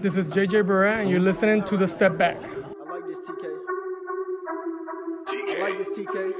This is JJ Barrett, and you're listening to The Step Back. I like this, TK. I like this, TK.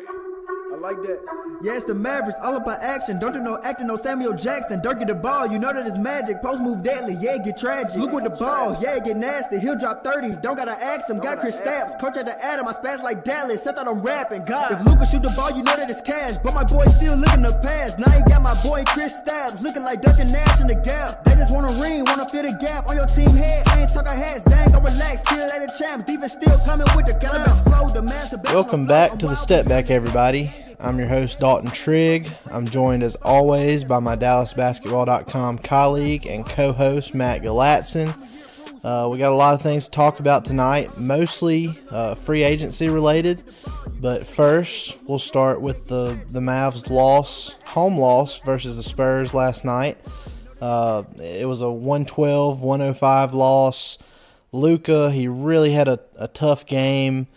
I like that. Yeah, it's the Mavericks, all about action. Don't do no acting, no Samuel Jackson. Dirk get the ball, you know that it's magic. Post move deadly, yeah, get tragic. Look with the ball, yeah, get nasty. He'll drop 30, don't gotta ask him. Got Chris Stapps, coach at the Adam. I spaz like Dallas, I thought I'm rapping. God, if Luka shoot the ball, you know that it's cash. But my boy still living the past. Now he got my boy Chris Stapps, looking like Duncan Nash in the gap. They just want a ring, wanna fill the gap on your team head. I ain't talking hats, dang, go relax. Still at the champ, defense still coming with the cannabis flow. The master. Welcome back to The Step Back, everybody. I'm your host, Dalton Trigg. I'm joined, as always, by my DallasBasketball.com colleague and co-host, Matt Galatzan. We got a lot of things to talk about tonight, mostly free agency related. But first, we'll start with the Mavs home loss versus the Spurs last night. It was a 112-105 loss. Luka, he really had a tough game.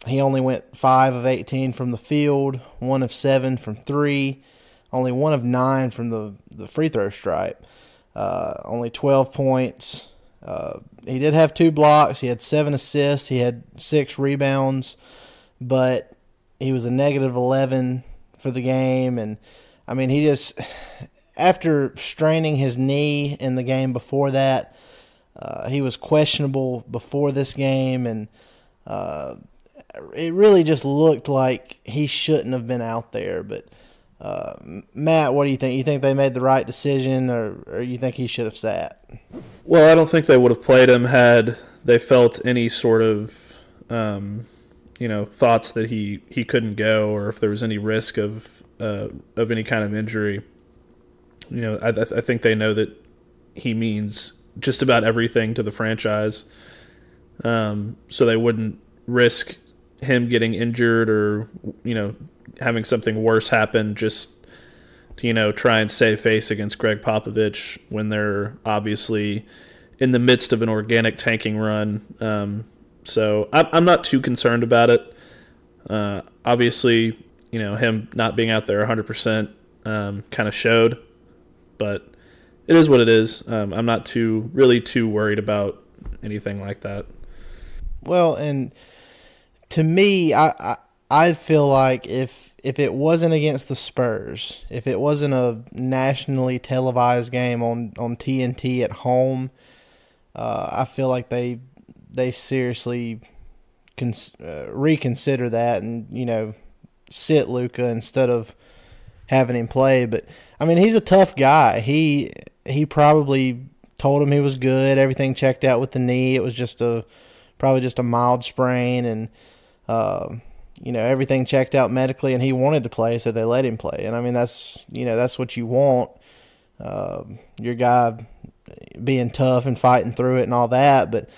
He only went 5 of 18 from the field, 1 of 7 from 3, only 1 of 9 from the free throw stripe, only 12 points. He did have 2 blocks. He had 7 assists. He had 6 rebounds, but he was a negative 11 for the game. And, I mean, he just, after straining his knee in the game before that, he was questionable before this game, and it really just looked like he shouldn't have been out there. But, Matt, what do you think? You think they made the right decision, or you think he should have sat? Well, I don't think they would have played him had they felt any sort of, thoughts that he couldn't go, or if there was any risk of any kind of injury. I think they know that he means just about everything to the franchise, so they wouldn't risk him getting injured or, having something worse happen just to, try and save face against Greg Popovich when they're obviously in the midst of an organic tanking run. So I'm not too concerned about it. Obviously, him not being out there 100% kind of showed, but it is what it is. I'm not really too worried about anything like that. Well, and to me, I feel like if it wasn't against the Spurs, if it wasn't a nationally televised game on TNT at home, I feel like they seriously reconsider that and sit Luka instead of having him play. But I mean, he's a tough guy. He probably told him he was good. Everything checked out with the knee. It was probably just a mild sprain, and everything checked out medically, and he wanted to play, so they let him play. And I mean, that's what you want, your guy being tough and fighting through it and all that. But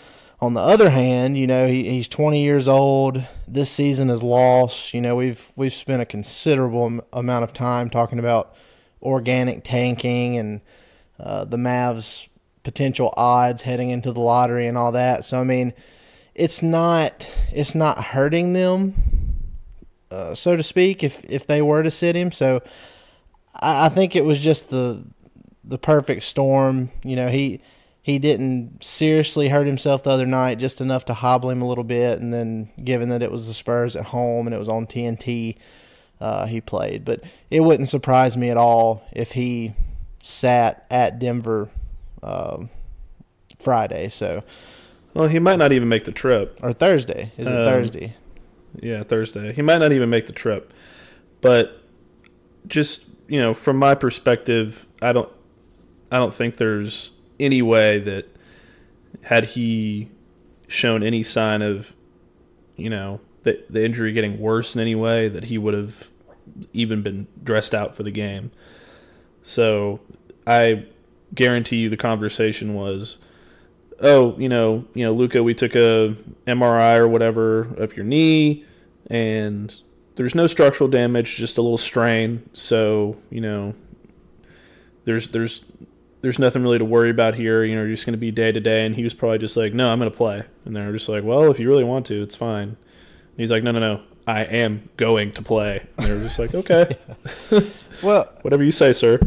on the other hand, he's 20 years old. This season is lost. We've spent a considerable amount of time talking about organic tanking and the Mavs' potential odds heading into the lottery and all that. So I mean, it's not hurting them, so to speak, if they were to sit him. So I think it was just the perfect storm. He didn't seriously hurt himself the other night, just enough to hobble him a little bit, and then given that it was the Spurs at home and it was on TNT, he played. But it wouldn't surprise me at all if he sat at Denver Friday. So. Well, he might not even make the trip. Or Thursday. Is it Thursday? Yeah, Thursday. He might not even make the trip. But just, from my perspective, I don't think there's any way that had he shown any sign of, the injury getting worse in any way, that he would have even been dressed out for the game. So I guarantee you the conversation was, Luka, we took a MRI or whatever of your knee, and there's no structural damage, just a little strain. So, there's nothing really to worry about here. You're just going to be day to day. And he was probably just like, no, I'm going to play. And they're just like, well, if you really want to, it's fine. And he's like, no, I am going to play. And they were just like, okay. Well, whatever you say, sir.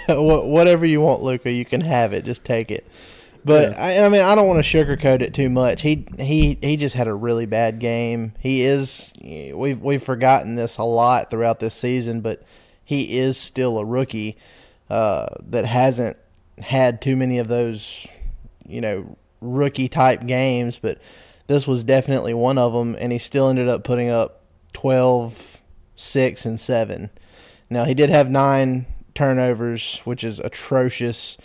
Whatever you want, Luka, you can have it. Just take it. But yeah. I mean, I don't want to sugarcoat it too much. He just had a really bad game. We've forgotten this a lot throughout this season, but he is still a rookie that hasn't had too many of those, rookie type games. But this was definitely one of them, and he still ended up putting up 12, 6, and 7. Now he did have 9 turnovers, which is atrocious.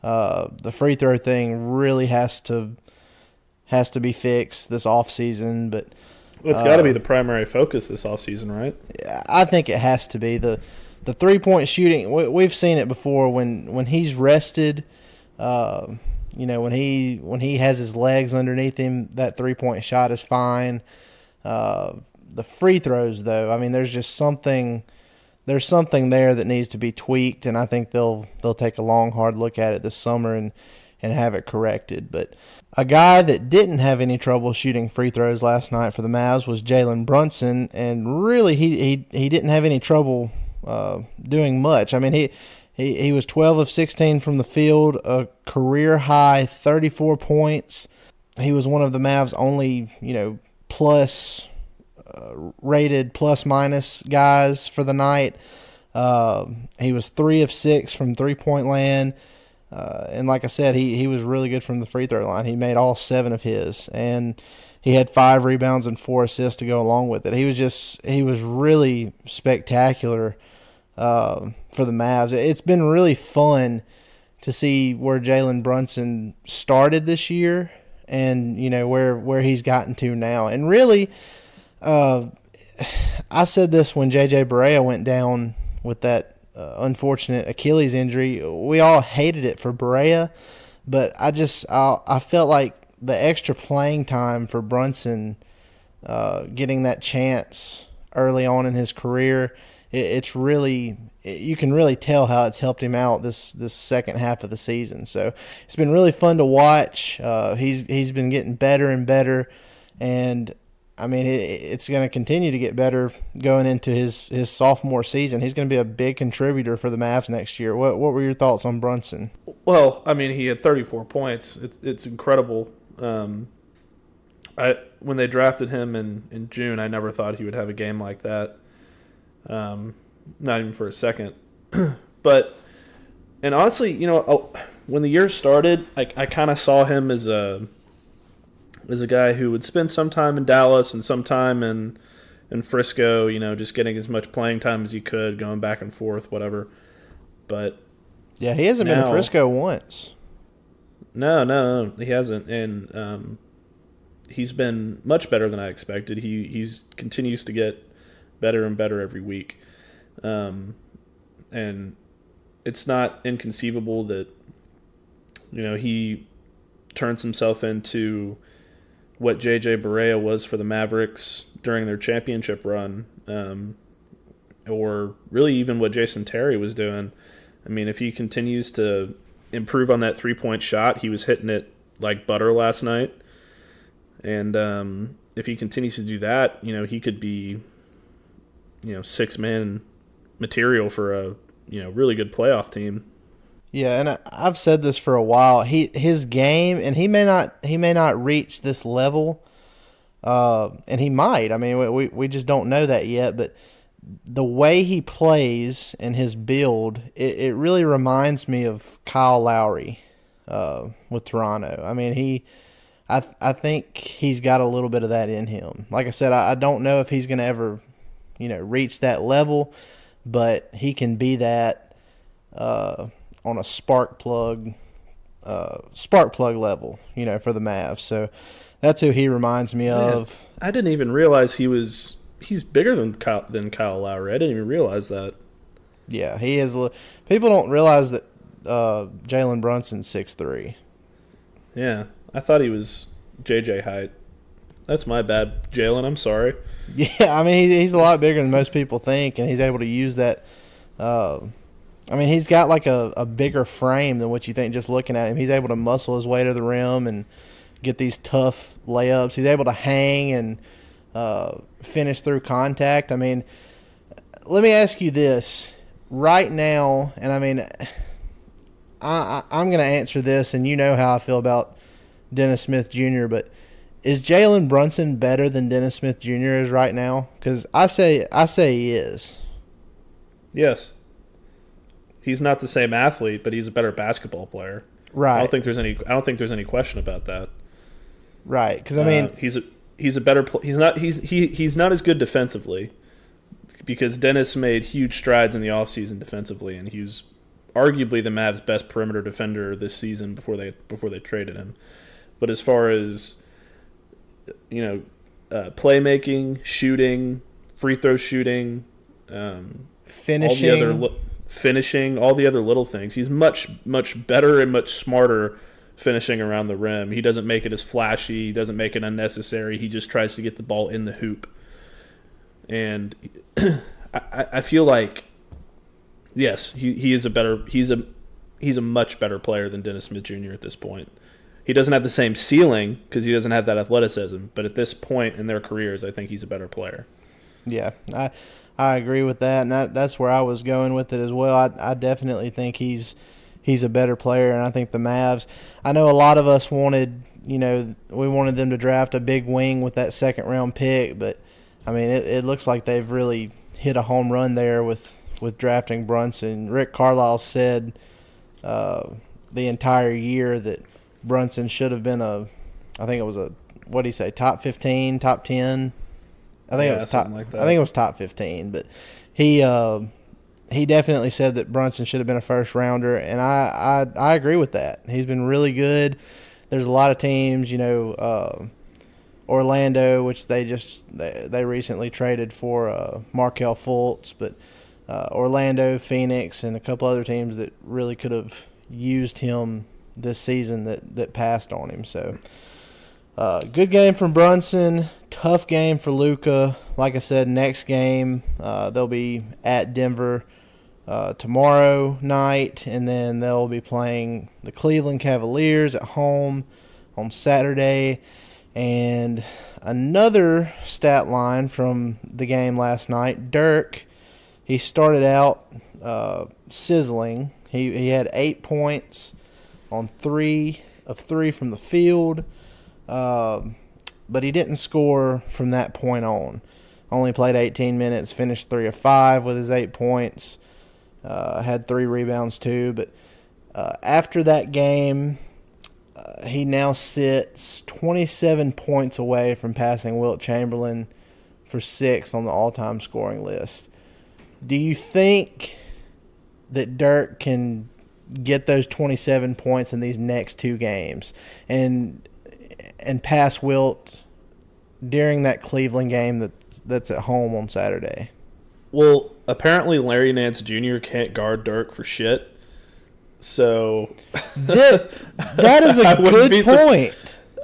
The free throw thing really has to be fixed this offseason, but it's got to be the primary focus this offseason, right? I think it has to be. The 3-point shooting, we've seen it before when he's rested, when he has his legs underneath him, that 3-point shot is fine. The free throws, though, I mean, there's something there that needs to be tweaked, and I think they'll take a long, hard look at it this summer and have it corrected. But a guy that didn't have any trouble shooting free throws last night for the Mavs was Jalen Brunson, and really he didn't have any trouble doing much. I mean, he was 12 of 16 from the field, a career high 34 points. He was one of the Mavs' only plus rated plus-minus guys for the night. He was 3 of 6 from three-point land. And like I said, he was really good from the free throw line. He made all 7 of his. And he had 5 rebounds and 4 assists to go along with it. He was really spectacular for the Mavs. It's been really fun to see where Jalen Brunson started this year and, where he's gotten to now. And really, I said this when J.J. Barea went down with that unfortunate Achilles injury. We all hated it for Barea, but I felt like the extra playing time for Brunson, getting that chance early on in his career, it's really, you can really tell how it's helped him out this second half of the season. So it's been really fun to watch. He's been getting better and better, and I mean, it's going to continue to get better going into his sophomore season. He's going to be a big contributor for the Mavs next year. What were your thoughts on Brunson? Well, I mean, he had 34 points. It's incredible. When they drafted him in June, I never thought he would have a game like that. Not even for a second. But honestly, when the year started, I kind of saw him as a guy who would spend some time in Dallas and some time in Frisco, just getting as much playing time as he could, going back and forth, whatever. But yeah, he hasn't been to Frisco once. No, he hasn't, and he's been much better than I expected. He continues to get better and better every week, and it's not inconceivable that he turns himself into what J.J. Barea was for the Mavericks during their championship run, or really even what Jason Terry was doing. I mean, if he continues to improve on that 3-point shot, he was hitting it like butter last night. And if he continues to do that, he could be, 6-man material for a, really good playoff team. Yeah, and I've said this for a while. His game, and he may not reach this level, and he might. I mean, we just don't know that yet. But the way he plays and his build, it really reminds me of Kyle Lowry with Toronto. I mean, I think he's got a little bit of that in him. Like I said, I don't know if he's going to ever, reach that level, but he can be that. On a spark plug level, for the Mavs. So that's who he reminds me of. I didn't even realize he's bigger than Kyle Lowry. I didn't even realize that. Yeah, he is. People don't realize that Jalen Brunson's 6'3". Yeah, I thought he was JJ height. That's my bad, Jalen. I'm sorry. Yeah, I mean, he's a lot bigger than most people think, and he's able to use that. I mean, he's got like a bigger frame than what you think just looking at him. He's able to muscle his way to the rim and get these tough layups. He's able to hang and finish through contact. I mean, let me ask you this. right now, and I mean, I'm going to answer this, and you know how I feel about Dennis Smith Jr., but is Jalen Brunson better than Dennis Smith Jr. is right now? Because I say he is. Yes. He's not the same athlete, but he's a better basketball player. Right. I don't think there's any question about that. Right. Because I mean, he's a better. He's not as good defensively, because Dennis made huge strides in the offseason defensively, and he was arguably the Mavs' best perimeter defender this season before they traded him. But as far as playmaking, shooting, free throw shooting, finishing, all the other little things, he's much better and much smarter finishing around the rim. He doesn't make it as flashy. He doesn't make it unnecessary. He just tries to get the ball in the hoop. And I feel like, yes, he's a much better player than Dennis Smith Jr. at this point. He doesn't have the same ceiling because he doesn't have that athleticism. But at this point in their careers, I think he's a better player. Yeah, I agree with that, and that's where I was going with it as well. I definitely think he's a better player, and I think the Mavs. I know a lot of us wanted them to draft a big wing with that second round pick, but I mean it looks like they've really hit a home run there with drafting Brunson. Rick Carlisle said the entire year that Brunson should have been what did he say, top 15, top 10? I think it was top. Like that. I think it was top 15, but he definitely said that Brunson should have been a first rounder, and I agree with that. He's been really good. There's a lot of teams, Orlando, which they recently traded for Markelle Fultz, but Orlando, Phoenix, and a couple other teams that really could have used him this season that passed on him. So good game from Brunson. Tough game for Luka. Like I said, next game they'll be at Denver tomorrow night, and then they'll be playing the Cleveland Cavaliers at home on Saturday. And another stat line from the game last night, Dirk, he started out sizzling. He had 8 points on 3 of 3 from the field, but he didn't score from that point on. Only played 18 minutes, finished 3 of 5 with his 8 points, had 3 rebounds too. But after that game, he now sits 27 points away from passing Wilt Chamberlain for 6th on the all-time scoring list. Do you think that Dirk can get those 27 points in these next 2 games and pass Wilt during that Cleveland game that's at home on Saturday? Well, apparently Larry Nance Jr. can't guard Dirk for shit. So that is a good point.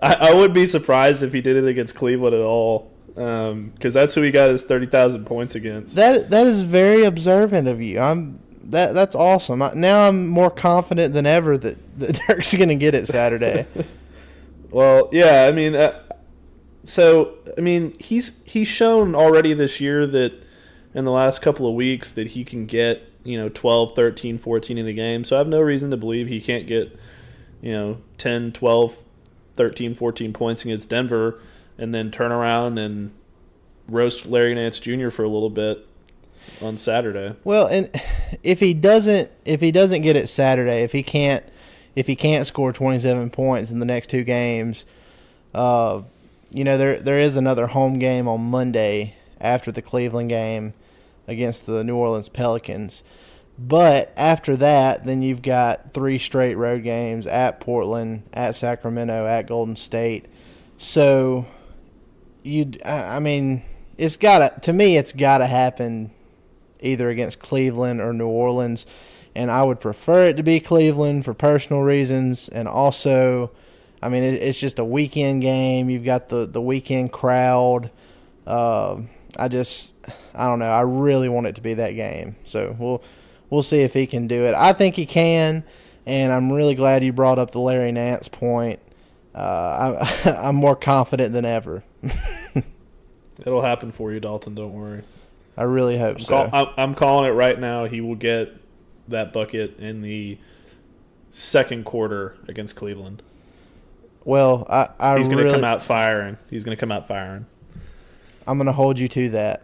I wouldn't be surprised if he did it against Cleveland at all, because that's who he got his 30,000 points against. That is very observant of you. That's awesome. Now I'm more confident than ever that Dirk's going to get it Saturday. Well, yeah, I mean, he's shown already this year that in the last couple of weeks that he can get 12, 13, 14 in the game. So I have no reason to believe he can't get 10, 12, 13, 14 points against Denver and then turn around and roast Larry Nance Jr. for a little bit on Saturday. Well, and if he doesn't get it Saturday, if he can't score 27 points in the next 2 games, there is another home game on Monday after the Cleveland game against the New Orleans Pelicans. But after that, then you've got 3 straight road games at Portland, at Sacramento, at Golden State. So it's gotta happen either against Cleveland or New Orleans, and I would prefer it to be Cleveland for personal reasons, and also, it's just a weekend game. You've got the weekend crowd. I don't know. I really want it to be that game. So we'll see if he can do it. I think he can, and I'm really glad you brought up the Larry Nance point. I'm more confident than ever. It'll happen for you, Dalton. Don't worry. I really hope so. I'm calling it right now. He will get that bucket in the second quarter against Cleveland. Well, he's going to come out firing. He's going to come out firing. I'm going to hold you to that.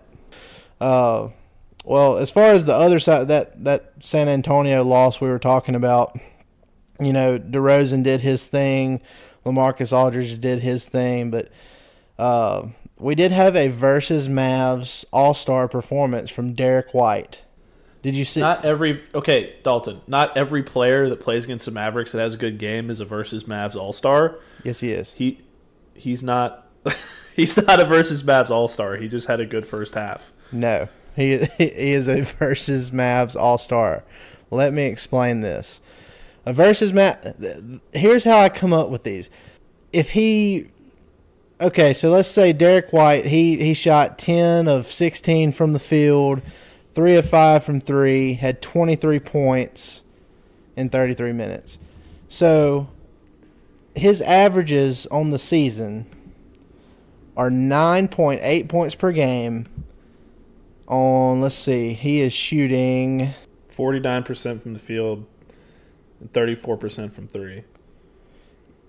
Well, as far as the other side, that San Antonio loss we were talking about, DeRozan did his thing, LaMarcus Aldridge did his thing, but we did have a versus Mavs All-Star performance from Derek White. Did you see? Dalton, not every player that plays against the Mavericks that has a good game is a versus Mavs All-Star. Yes, he is. He's not he's not a versus Mavs All-Star. He just had a good first half. No, he is a versus Mavs All-Star. Let me explain this. A versus Mavs. Here's how I come up with these. So let's say Derek White, he shot 10 of 16 from the field, 3 of 5 from 3, had 23 points in 33 minutes. So his averages on the season are 9.8 points per game on, let's see, he is shooting 49% from the field and 34% from 3.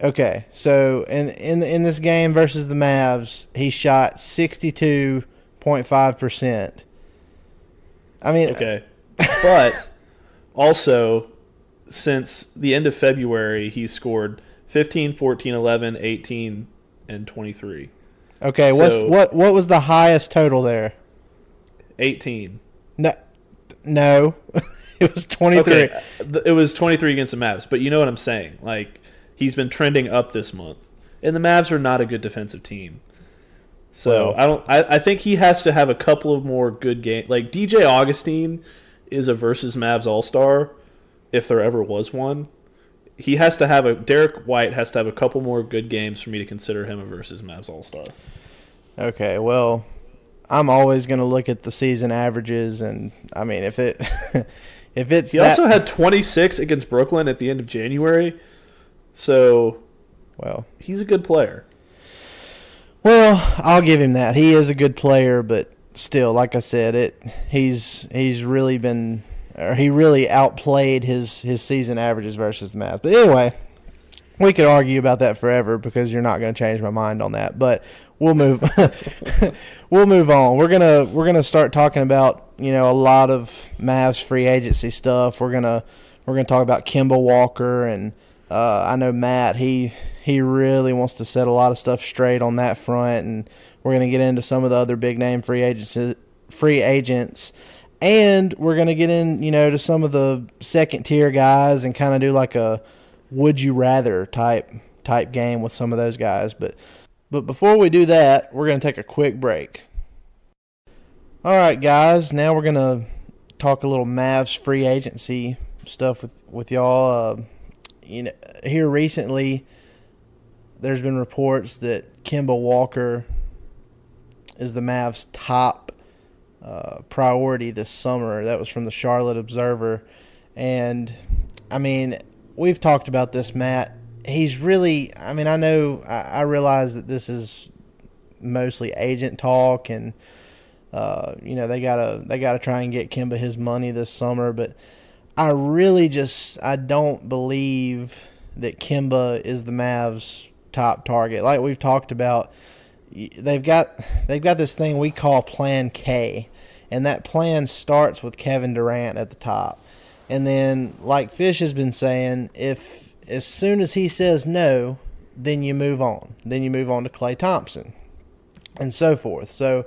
Okay, so in this game versus the Mavs, he shot 62.5%. I mean, okay, but also since the end of February, he's scored 15, 14, 11, 18, and 23. Okay, what was the highest total there? 18. No, it was 23. Okay, it was 23 against the Mavs, but you know what I'm saying, like. He's been trending up this month, and the Mavs are not a good defensive team. So I think he has to have a couple of more good games. Like DJ Augustine is a versus Mavs All-Star, if there ever was one. Derek White has to have a couple more good games for me to consider him a versus Mavs All-Star. Okay, well, I'm always going to look at the season averages, and I mean if it's he also had 26 against Brooklyn at the end of January. So, well, he's a good player. Well, I'll give him that. He is a good player, but still, like I said, he really outplayed his season averages versus the Mavs. But anyway, we could argue about that forever because you're not going to change my mind on that. But we'll move we'll move on. We're gonna start talking about a lot of Mavs free agency stuff. We're gonna talk about Kemba Walker and. I know Matt, he really wants to set a lot of stuff straight on that front, and we're going to get into some of the other big-name free agents, and we're going to get in, to some of the second-tier guys and kind of do like a would-you-rather type game with some of those guys. But before we do that, we're going to take a quick break. All right, guys, now we're going to talk a little Mavs free agency stuff with y'all. Here recently, there's been reports that Kemba Walker is the Mavs' top priority this summer. That was from the Charlotte Observer. And, I mean, we've talked about this, Matt. He's really – I mean, I realize that this is mostly agent talk and, they gotta try and get Kemba his money this summer, but – I don't believe that Kemba is the Mavs' top target. Like we've talked about, they've got this thing we call Plan K, and that plan starts with Kevin Durant at the top. And then, like Fish has been saying, if as soon as he says no, then you move on. Then you move on to Klay Thompson and so forth. So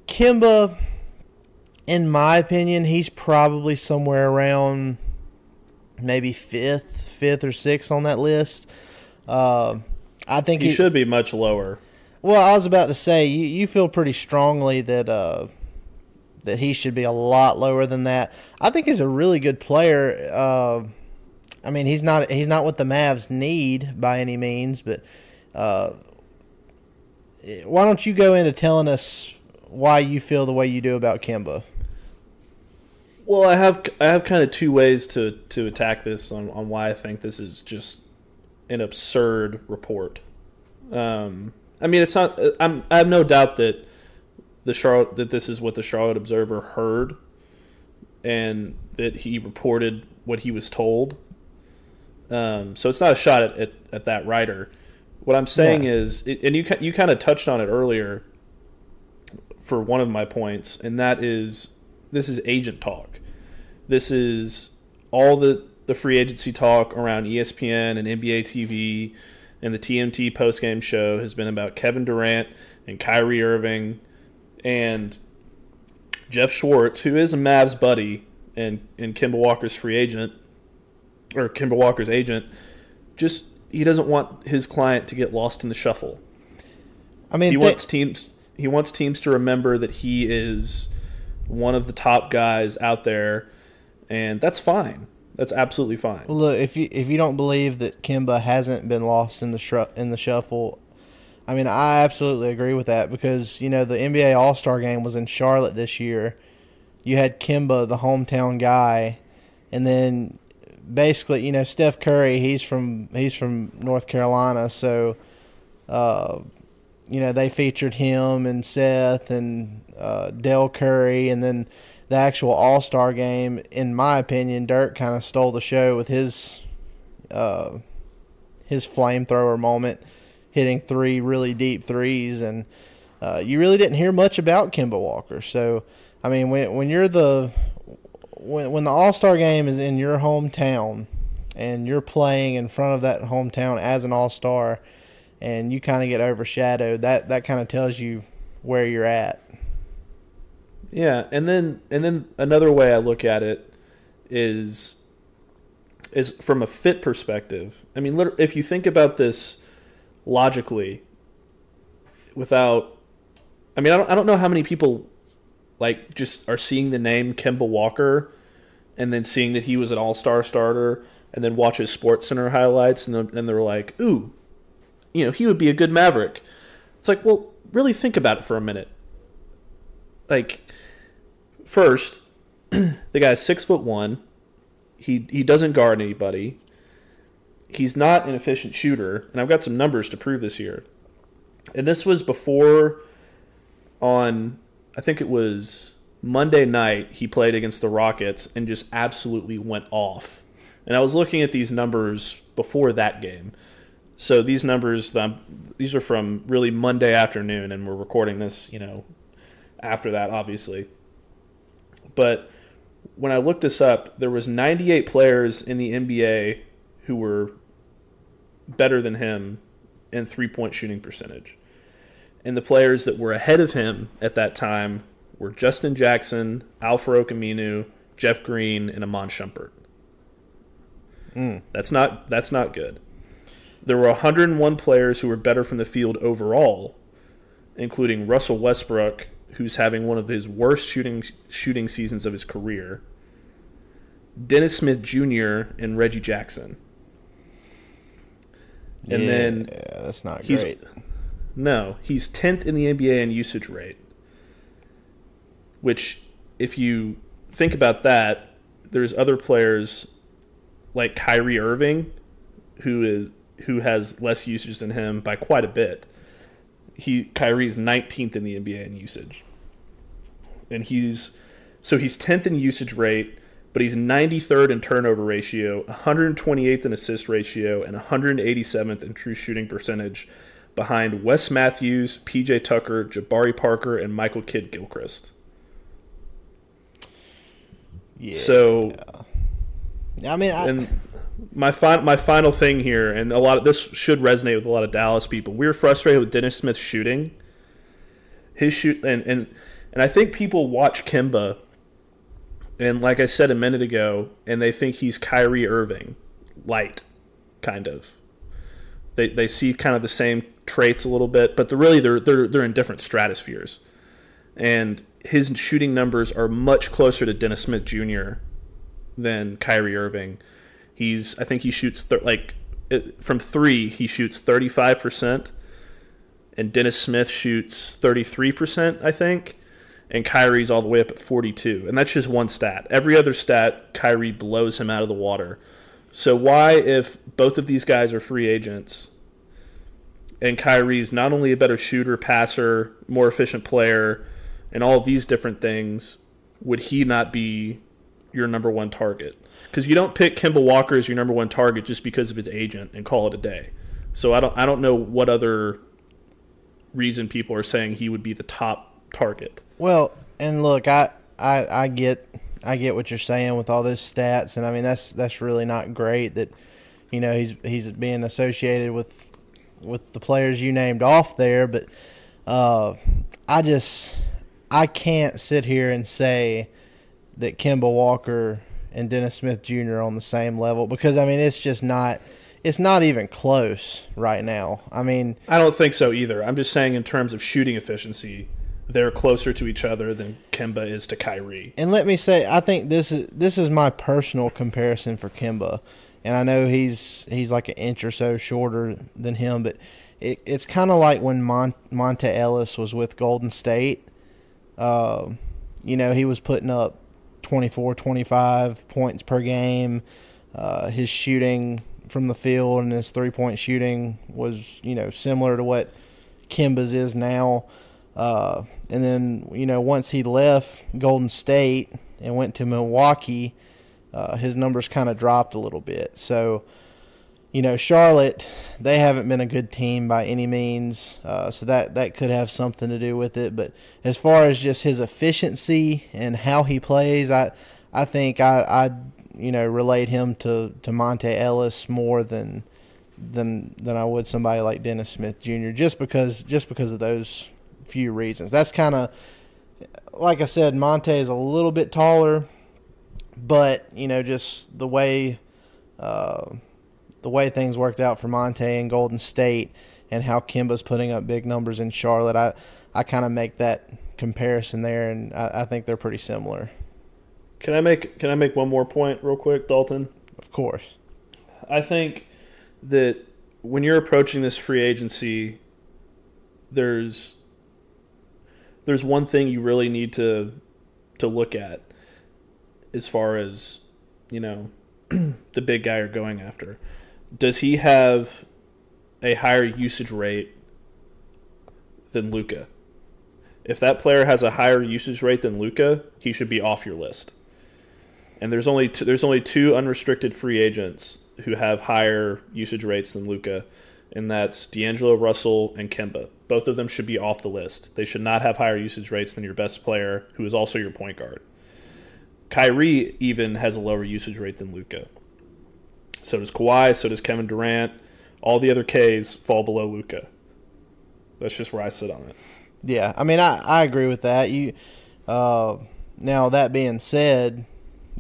Kemba, in my opinion, he's probably somewhere around maybe fifth or sixth on that list. I think he should be much lower. Well, I was about to say you feel pretty strongly that he should be a lot lower than that. I think he's a really good player. I mean, he's not what the Mavs need by any means, but why don't you go into telling us why you feel the way you do about Kemba? Well, I have kind of two ways to attack this on why I think this is just an absurd report. I mean, it's not. I have no doubt that that this is what the Charlotte Observer heard, and that he reported what he was told. So it's not a shot at that writer. What I'm saying is, and you kind of touched on it earlier for one of my points, and that is this is agent talk. This is all the free agency talk around ESPN and NBA TV and the TNT postgame show has been about Kevin Durant and Kyrie Irving and Jeff Schwartz, who is a Mavs buddy and Kemba Walker's free agent, or Kemba Walker's agent. Just he doesn't want his client to get lost in the shuffle. I mean, he wants teams to remember that he is one of the top guys out there, and that's fine. That's absolutely fine. Well, look, if you don't believe that Kemba hasn't been lost in the shuffle, I mean, I absolutely agree with that because, the NBA All-Star Game was in Charlotte this year. You had Kemba, the hometown guy, and then basically, Steph Curry, he's from North Carolina, so they featured him and Seth and Del Curry, and then the actual All-Star Game, in my opinion, Dirk kind of stole the show with his flamethrower moment, hitting 3 really deep threes, and you really didn't hear much about Kemba Walker. So, I mean, when the All-Star Game is in your hometown and you're playing in front of that hometown as an All-Star, and you kind of get overshadowed, that kind of tells you where you're at. Yeah, and then another way I look at it is from a fit perspective. I mean, if you think about this logically, I don't know how many people just are seeing the name Kemba Walker and then seeing that he was an all-star starter and then watch his SportsCenter highlights and they're like, ooh, he would be a good Maverick. It's like, well, really think about it for a minute. First, the guy's 6'1". He doesn't guard anybody. He's not an efficient shooter, and I've got some numbers to prove this here. And this was before on, I think it was Monday night, he played against the Rockets and just absolutely went off. And I was looking at these numbers before that game. So these numbers, these are from really Monday afternoon, and we're recording this, after that, obviously. But when I looked this up, there was 98 players in the NBA who were better than him in three-point shooting percentage. And the players that were ahead of him at that time were Justin Jackson, Al-Farouq Aminu, Jeff Green, and Iman Shumpert. That's not good. There were 101 players who were better from the field overall, including Russell Westbrook, who's having one of his worst shooting seasons of his career, Dennis Smith Jr., and Reggie Jackson. And then that's not great. No, he's 10th in the NBA in usage rate, which, if you think about that, there's other players like Kyrie Irving who has less usage than him by quite a bit. Kyrie's 19th in the NBA in usage. And he's 10th in usage rate, but he's 93rd in turnover ratio, 128th in assist ratio, and 187th in true shooting percentage behind Wes Matthews, PJ Tucker, Jabari Parker, and Michael Kidd-Gilchrist. Yeah. So, I mean, my final thing here, and this should resonate with a lot of Dallas people. We were frustrated with Dennis Smith's shooting. And I think people watch Kemba, and like I said a minute ago, and they think he's Kyrie Irving, light, kind of. They see kind of the same traits a little bit, but they're in different stratospheres. And his shooting numbers are much closer to Dennis Smith Jr. than Kyrie Irving. I think he shoots from 3. He shoots 35%, and Dennis Smith shoots 33%, I think, and Kyrie's all the way up at 42. And that's just one stat. Every other stat, Kyrie blows him out of the water. So why, if both of these guys are free agents, and Kyrie's not only a better shooter, passer, more efficient player, and all of these different things, would he not be your number one target? Because you don't pick Kemba Walker as your number one target just because of his agent and call it a day. So I don't know what other reason people are saying he would be the top target. Well, and look, I get what you're saying with all those stats, and I mean that's really not great that he's being associated with the players you named off there, but I can't sit here and say that Kemba Walker and Dennis Smith Jr. are on the same level, because I mean it's not even close right now. I mean, I don't think so either. I'm just saying in terms of shooting efficiency, they're closer to each other than Kemba is to Kyrie. And let me say, I think this is my personal comparison for Kemba, and I know he's like an inch or so shorter than him, but it's kind of like when Monte Ellis was with Golden State. He was putting up 24, 25 points per game. His shooting from the field and his three-point shooting was, similar to what Kemba's is now. And then, once he left Golden State and went to Milwaukee, his numbers kind of dropped a little bit. So, Charlotte, they haven't been a good team by any means, so that could have something to do with it. But as far as just his efficiency and how he plays, I think I relate him to Monte Ellis more than I would somebody like Dennis Smith Jr. just because of those few reasons. That's kind of, like I said, Monte is a little bit taller, but just the way things worked out for Monte in Golden State and how Kemba's putting up big numbers in Charlotte, I kind of make that comparison there, and I think they're pretty similar. Can I make one more point real quick, Dalton? Of course. I think that when you're approaching this free agency, there's one thing you really need to look at as far as, the big guy you're going after. Does he have a higher usage rate than Luka? If that player has a higher usage rate than Luka, he should be off your list. And there's only two unrestricted free agents who have higher usage rates than Luka, and that's D'Angelo Russell and Kemba. Both of them should be off the list. They should not have higher usage rates than your best player, who is also your point guard. Kyrie even has a lower usage rate than Luka. So does Kawhi, so does Kevin Durant. All the other Ks fall below Luka. That's just where I sit on it. Yeah, I mean, I agree with that. Now that being said,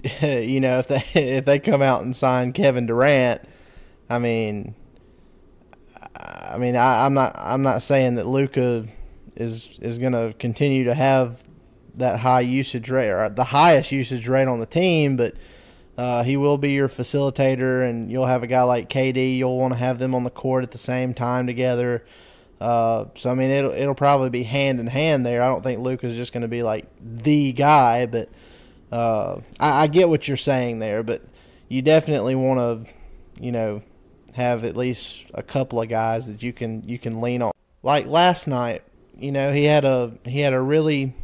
if they come out and sign Kevin Durant, I'm not saying that Luka is going to continue to have that high usage rate or the highest usage rate on the team, but he will be your facilitator, and you'll have a guy like KD. You'll want to have them on the court at the same time together. So I mean, it'll probably be hand in hand there. I don't think Luka's just going to be like the guy, but I get what you're saying there. But you definitely want to, have at least a couple of guys that you can lean on. Like last night, he had a really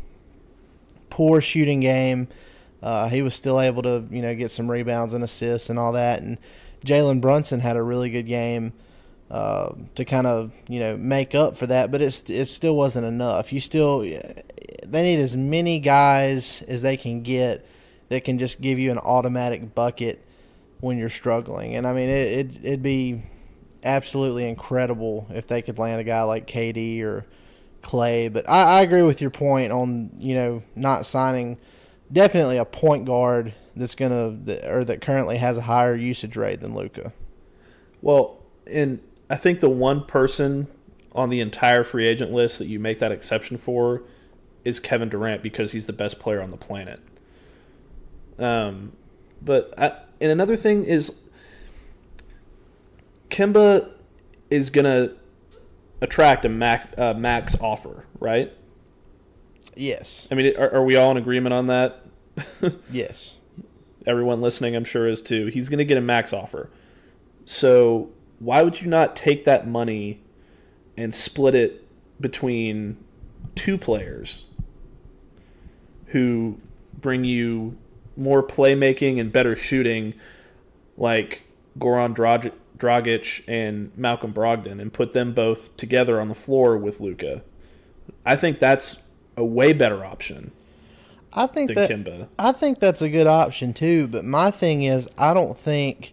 poor shooting game. He was still able to get some rebounds and assists and all that. And Jalen Brunson had a really good game to kind of make up for that, but it still wasn't enough. They need as many guys as they can get that can just give you an automatic bucket when you're struggling. And I mean, it'd be absolutely incredible if they could land a guy like KD or Clay. But I agree with your point on not signing definitely a point guard that currently has a higher usage rate than Luka. Well, and I think the one person on the entire free agent list that you make that exception for is Kevin Durant, because he's the best player on the planet. And another thing is, Kemba is going to attract a max offer, right? Yes. I mean, are we all in agreement on that? Yes. Everyone listening, I'm sure, is too. He's going to get a max offer. So why would you not take that money and split it between two players who bring you more playmaking and better shooting, like Goran Dragic and Malcolm Brogdon, and put them both together on the floor with Luka. I think that's a way better option. than Kemba. I think that's a good option too. But my thing is, I don't think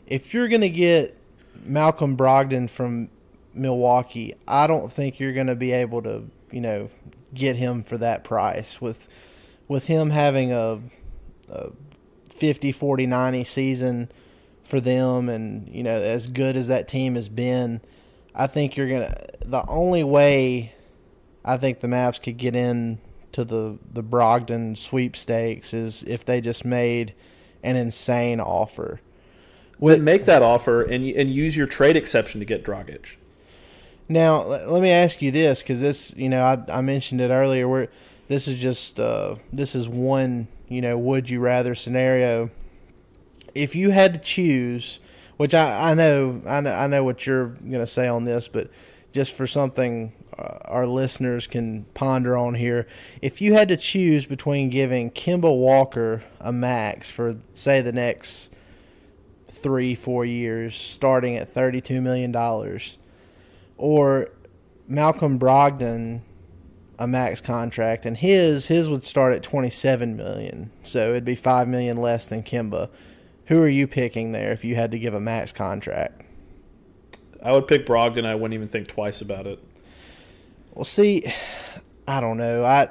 if you're going to get Malcolm Brogdon from Milwaukee, I don't think you're going to be able to, get him for that price. With him having a 50, 40, 90 season for them, and as good as that team has been, I think the only way I think the Mavs could get in to the Brogdon sweepstakes is if they just made an insane offer. Make that offer and use your trade exception to get Dragic. Now, let me ask you this, because this, I mentioned it earlier. This is just this is one, would you rather scenario. If you had to choose, which I know what you're gonna say on this, but just for something our listeners can ponder on here, if you had to choose between giving Kemba Walker a max for, say, the next 3-4 years, starting at $32 million, or Malcolm Brogdon a max contract, and his would start at $27 million, so it'd be $5 million less than Kemba. Who are you picking there if you had to give a max contract? I would pick Brogdon. I wouldn't even think twice about it. Well, see, I don't know.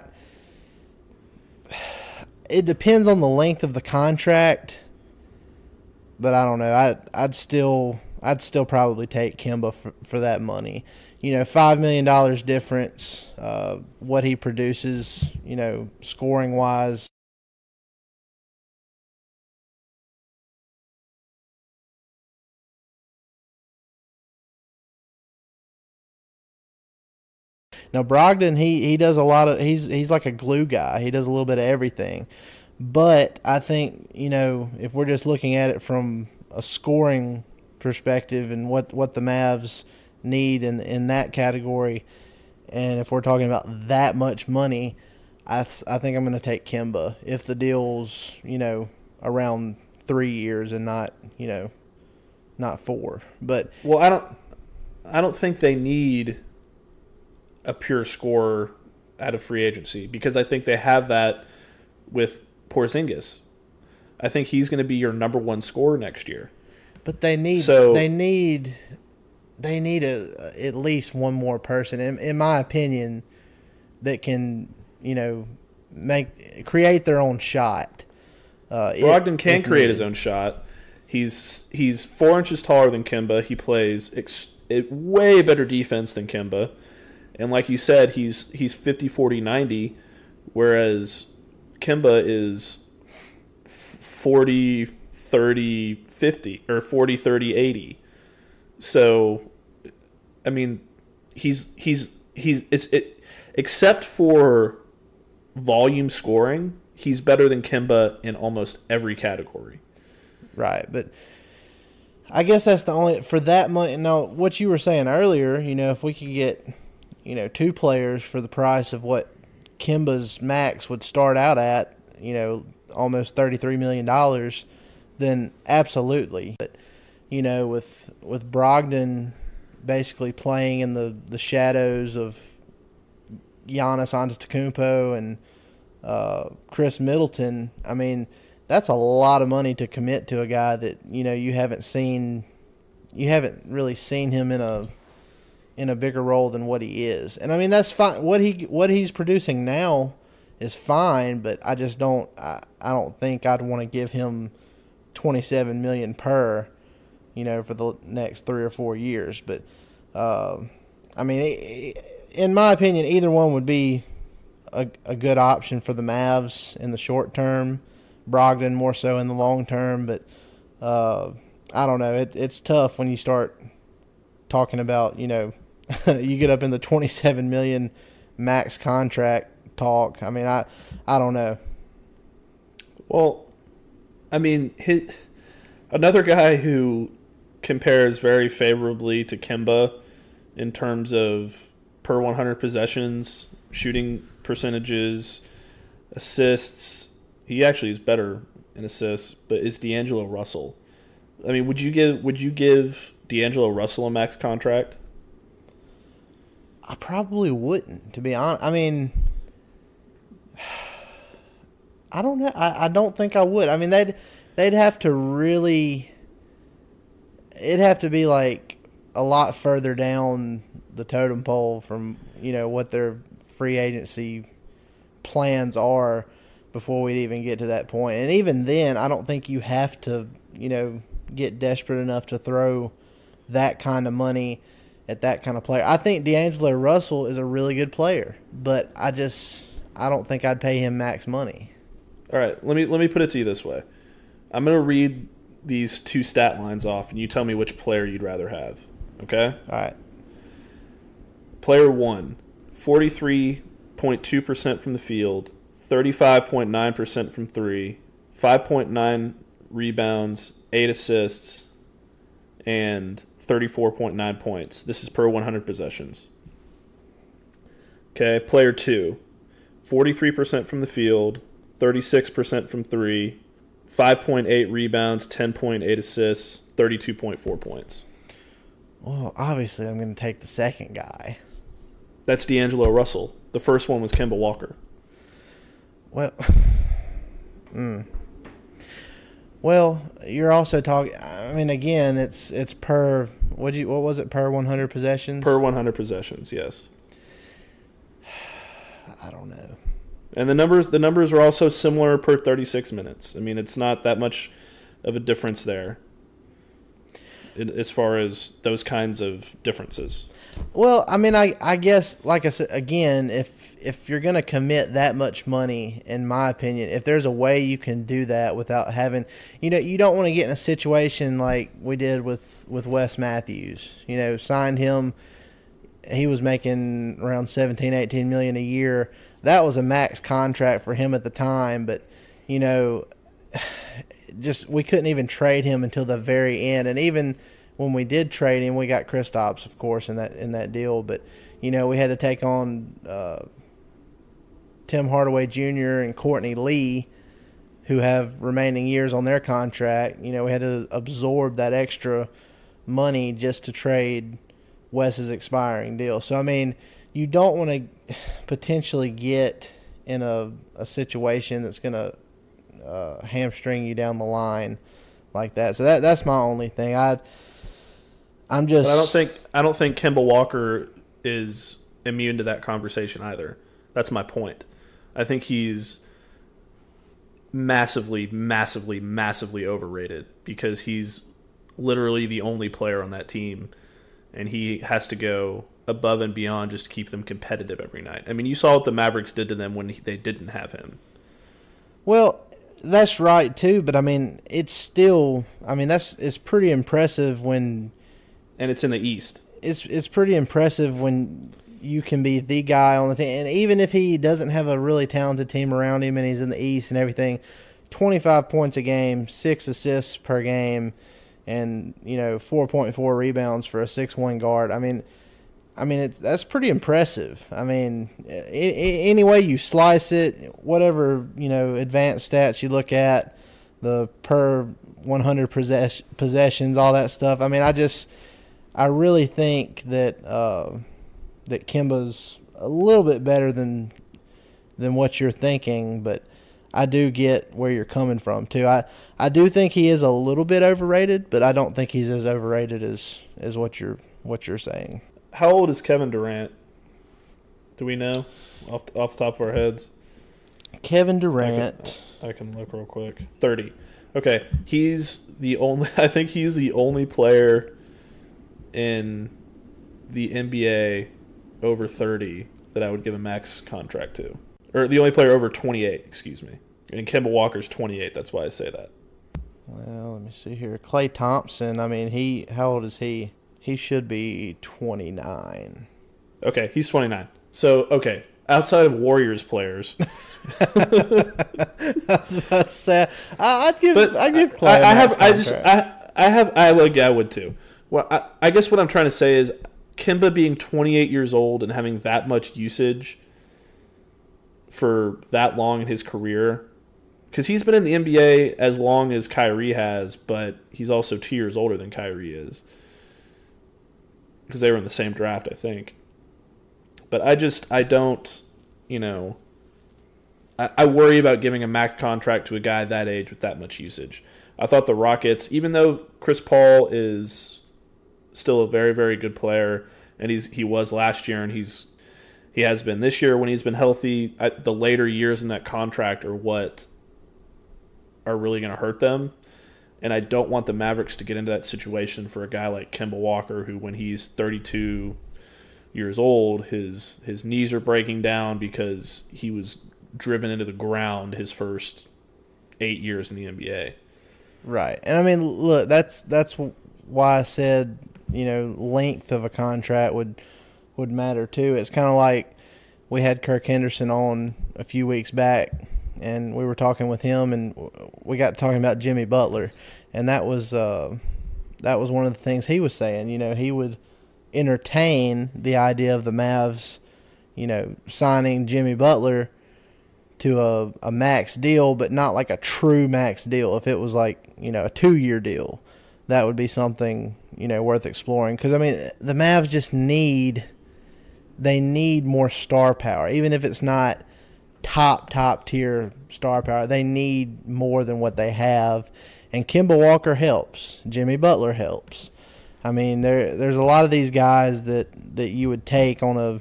It depends on the length of the contract, but I don't know. I'd still probably take Kemba for that money. $5 million difference. What he produces, scoring wise. Now Brogdon, he does a lot of he's like a glue guy. He does a little bit of everything. But I think, if we're just looking at it from a scoring perspective and what the Mavs need in that category, and if we're talking about that much money, I think I'm going to take Kemba if the deal's, around 3 years and not 4. But I don't think they need a pure scorer out of free agency, because I think they have that with Porzingis. I think he's going to be your number one scorer next year. But they need at least one more person, in my opinion, that can create their own shot. Brogdon can create his own shot. He's 4 inches taller than Kemba. He plays way better defense than Kemba. And like you said, he's 50, 40, 90, whereas Kemba is 40, 30, 50, or 40, 30, 80. So, I mean, except for volume scoring, he's better than Kemba in almost every category. Right, but I guess that's the only, for that money. Now, what you were saying earlier, if we could get 2 players for the price of what Kemba's max would start out at, almost $33 million, then absolutely. But, with Brogdon basically playing in the shadows of Giannis Antetokounmpo and Chris Middleton, I mean, that's a lot of money to commit to a guy that, you haven't really seen him in a bigger role than what he is. And I mean, that's fine. What he's producing now is fine, but I just don't think I'd want to give him $27 million per, for the next 3 or 4 years. But I mean, in my opinion, either one would be a good option for the Mavs in the short term. Brogdon more so in the long term, but I don't know. It's tough when you start talking about, you get up in the $27 million max contract talk. I mean, I don't know. Well, I mean, another guy who compares very favorably to Kemba in terms of per 100 possessions, shooting percentages, Assists, he actually is better in assists, but is D'Angelo Russell. I mean, would you give D'Angelo Russell a max contract? I probably wouldn't, to be honest. I mean, I don't know. I don't think I would. I mean, they'd have to really. It'd have to be like a lot further down the totem pole from what their free agency plans are before we'd even get to that point. And even then, I don't think you have to get desperate enough to throw that kind of money at that kind of player. I think D'Angelo Russell is a really good player, but I don't think I'd pay him max money. All right, let me put it to you this way. I'm going to read these two stat lines off, and you tell me which player you'd rather have, okay? All right. Player 1, 43.2% from the field, 35.9% from 3, 5.9 rebounds, 8 assists, and 34.9 points. This is per 100 possessions. Okay, player 2, 43% from the field, 36% from 3, 5.8 rebounds, 10.8 assists, 32.4 points. Well, obviously I'm going to take the second guy. That's D'Angelo Russell. The first one was Kemba Walker. Well, Well, you're also talking. I mean, again, it's per what was it, per 100 possessions? Per 100 possessions, yes. I don't know. And the numbers are also similar per 36 minutes. I mean, it's not that much of a difference there as far as those kinds of differences. Well, I mean, I guess, like I said, again, if you're going to commit that much money, in my opinion, if there's a way you can do that without having, you don't want to get in a situation like we did with Wes Matthews. Signed him, he was making around 17, 18 million a year. That was a max contract for him at the time, but, just we couldn't even trade him until the very end. And even when we did trade him, we got Kristaps, of course, in that deal. But, we had to take on Tim Hardaway Jr. and Courtney Lee, who have remaining years on their contract. We had to absorb that extra money just to trade Wes's expiring deal. So, I mean, you don't want to potentially get in a situation that's going to hamstring you down the line like that. So that's my only thing. I'm just. But I don't think Kemba Walker is immune to that conversation either. That's my point. I think he's massively, massively, massively overrated because he's literally the only player on that team, and he has to go above and beyond just to keep them competitive every night. I mean, you saw what the Mavericks did to them when they didn't have him. Well, that's right too, but I mean, it's still. I mean, it's pretty impressive when. And it's in the East. It's pretty impressive when you can be the guy on the team, and even if he doesn't have a really talented team around him, and he's in the East and everything, 25 points a game, 6 assists per game, and 4.4 rebounds for a 6'1" guard. I mean, that's pretty impressive. I mean, any way you slice it, whatever advanced stats you look at, the per 100 possessions, all that stuff. I mean, I really think that that Kemba's a little bit better than what you're thinking, but I do get where you're coming from too. I do think he is a little bit overrated, but I don't think he's as overrated as what you're saying. How old is Kevin Durant? Do we know off the top of our heads? Kevin Durant. I can look real quick. 30. Okay, I think he's the only player in the NBA over 30 that I would give a max contract to. Or the only player over 28, excuse me. And Kemba Walker's 28, that's why I say that. Well, let me see here. Klay Thompson, I mean, how old is he? He should be 29. Okay, he's 29. So, okay, outside of Warriors players. I was about to say, I'd give Klay I would too. Well, I guess what I'm trying to say is Kemba being 28 years old and having that much usage for that long in his career, because he's been in the NBA as long as Kyrie has, but he's also 2 years older than Kyrie is, because they were in the same draft, I think. But I don't, I worry about giving a max contract to a guy that age with that much usage. I thought the Rockets, even though Chris Paul is still a very, very good player, and he was last year, and he has been this year when he's been healthy, the later years in that contract are what are really going to hurt them. And I don't want the Mavericks to get into that situation for a guy like Kemba Walker, who when he's 32 years old, his knees are breaking down because he was driven into the ground his first 8 years in the NBA. Right. And I mean, look, that's why I said, length of a contract would matter too. It's kind of like we had Kirk Henderson on a few weeks back, and we were talking with him, and we got talking about Jimmy Butler, and that was one of the things he was saying. He would entertain the idea of the Mavs, signing Jimmy Butler to a max deal, but not like a true max deal. If it was like, a 2-year deal, that would be something, worth exploring. Because, I mean, the Mavs just need more star power. Even if it's not top tier star power, they need more than what they have. And Kemba Walker helps. Jimmy Butler helps. I mean, there's a lot of these guys that you would take on a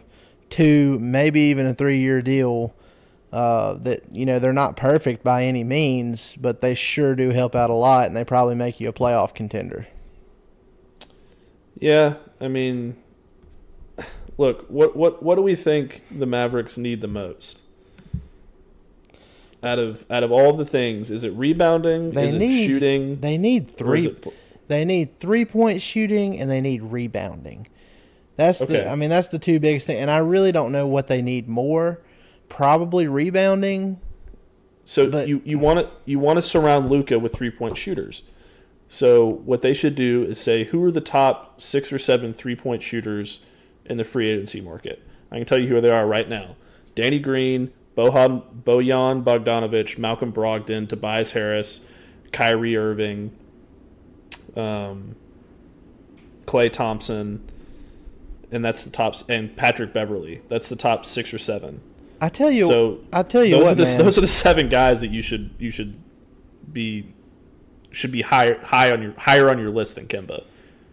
2, maybe even a 3-year deal, that, they're not perfect by any means, but they sure do help out a lot, and they probably make you a playoff contender. Yeah, I mean, look, what do we think the Mavericks need the most? Out of all the things, is it rebounding? Is it shooting? They need three. They need 3-point shooting, and they need rebounding. That's the two biggest things. And I really don't know what they need more. Probably rebounding. So you want to surround Luka with 3-point shooters. So what they should do is say, who are the top 6 or 7 3-point shooters in the free agency market? I can tell you who they are right now: Danny Green, Bojan Bogdanovic, Malcolm Brogdon, Tobias Harris, Kyrie Irving, Klay Thompson, and that's the top, and Patrick Beverley. That's the top 6 or 7. I tell you what, man. Those are the 7 guys that you should be higher on your list than Kemba.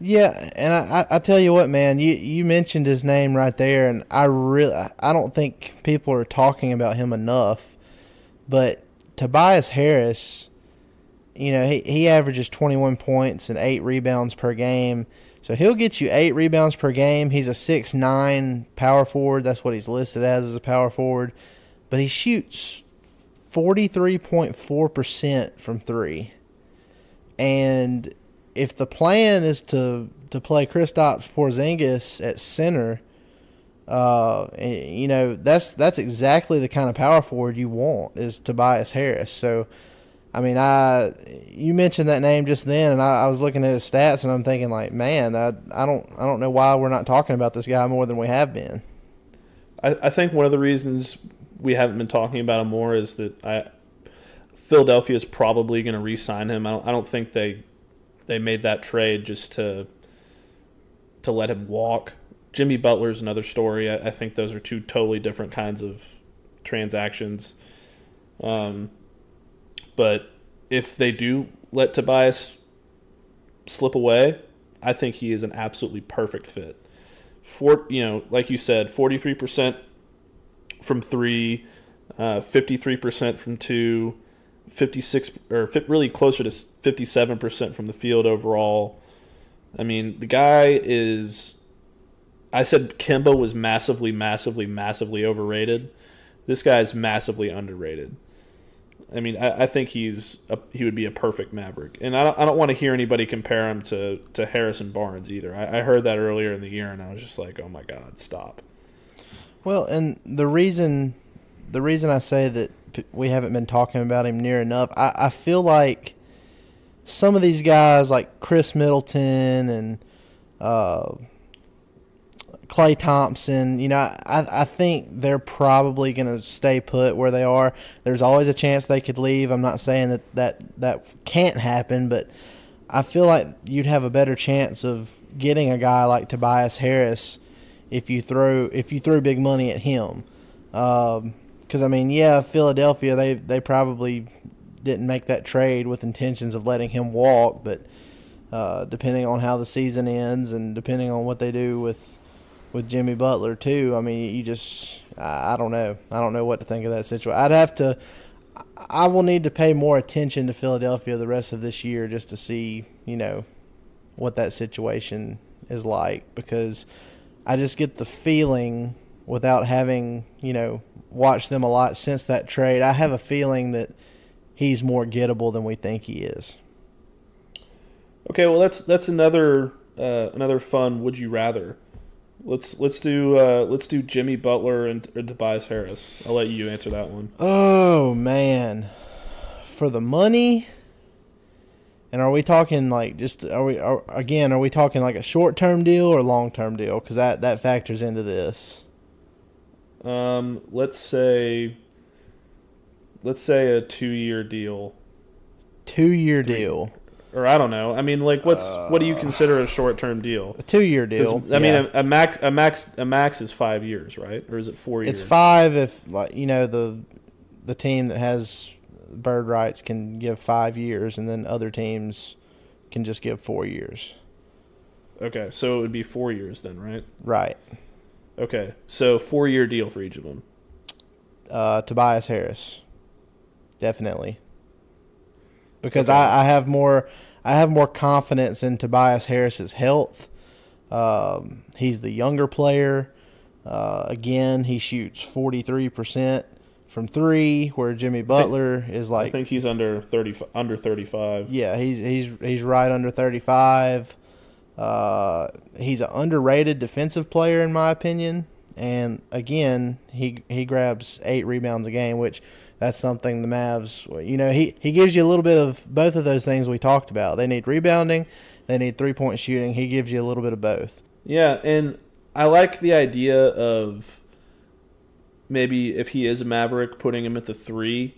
Yeah, and I tell you what, man. You mentioned his name right there, and I don't think people are talking about him enough. But Tobias Harris, he averages 21 points and 8 rebounds per game. So he'll get you 8 rebounds per game. He's a 6'9" power forward. That's what he's listed as a power forward. But he shoots 43.4% from 3. And if the plan is to play Kristaps Porzingis at center, that's exactly the kind of power forward you want, is Tobias Harris. So, I mean, you mentioned that name just then, and I was looking at his stats, and I'm thinking, like, man, I don't know why we're not talking about this guy more than we have been. I think one of the reasons we haven't been talking about him more is that Philadelphia is probably going to re-sign him. I don't think they made that trade just to let him walk. Jimmy Butler's another story. I think those are two totally different kinds of transactions. But if they do let Tobias slip away, I think he is an absolutely perfect fit. Like you said, 43% from 3, 53% from 2, 56 or really closer to 57% from the field overall. I mean, the guy is. I said Kemba was massively overrated. This guy is massively underrated. I mean, I think he would be a perfect Maverick, and I don't want to hear anybody compare him to Harrison Barnes either. I heard that earlier in the year, and I was just like, oh my God, stop. Well, and the reason I say that we haven't been talking about him near enough, I feel like some of these guys like Chris Middleton and Klay Thompson, I think they're probably going to stay put where they are. There's always a chance they could leave. I'm not saying that can't happen, but I feel like you'd have a better chance of getting a guy like Tobias Harris if you threw big money at him. Because Philadelphia, they probably didn't make that trade with intentions of letting him walk, but depending on how the season ends and depending on what they do with Jimmy Butler too, I don't know. I don't know what to think of that situation. I will need to pay more attention to Philadelphia the rest of this year just to see, what that situation is like, because I just get the feeling, without having, watched them a lot since that trade, I have a feeling that he's more gettable than we think he is. Okay, well that's another fun would you rather. Let's do Jimmy Butler and Tobias Harris. I'll let you answer that one. Oh man, for the money. And are we talking like are we talking like a short-term deal or a long-term deal? Because that factors into this. Let's say a 2-year deal. 2-year deal. Or I don't know. I mean, like, what do you consider a short-term deal? A 2-year deal. I mean, a max is 5 years, right? Or is it 4 years? It's 5 if the team that has bird rights can give 5 years, and then other teams can just give 4 years. Okay, so it would be 4 years then, right? Right. Okay, so 4-year deal for each of them. Tobias Harris, definitely, because okay. I have more confidence in Tobias Harris's health. He's the younger player. Again, he shoots 43% from 3, where Jimmy Butler is like. I think he's under 35. Yeah, he's right under 35. He's an underrated defensive player in my opinion, and again, he grabs 8 rebounds a game, which that's something the Mavs. He gives you a little bit of both of those things we talked about. They need rebounding, they need 3-point shooting. He gives you a little bit of both. Yeah, and I like the idea of maybe if he is a Maverick, putting him at the 3.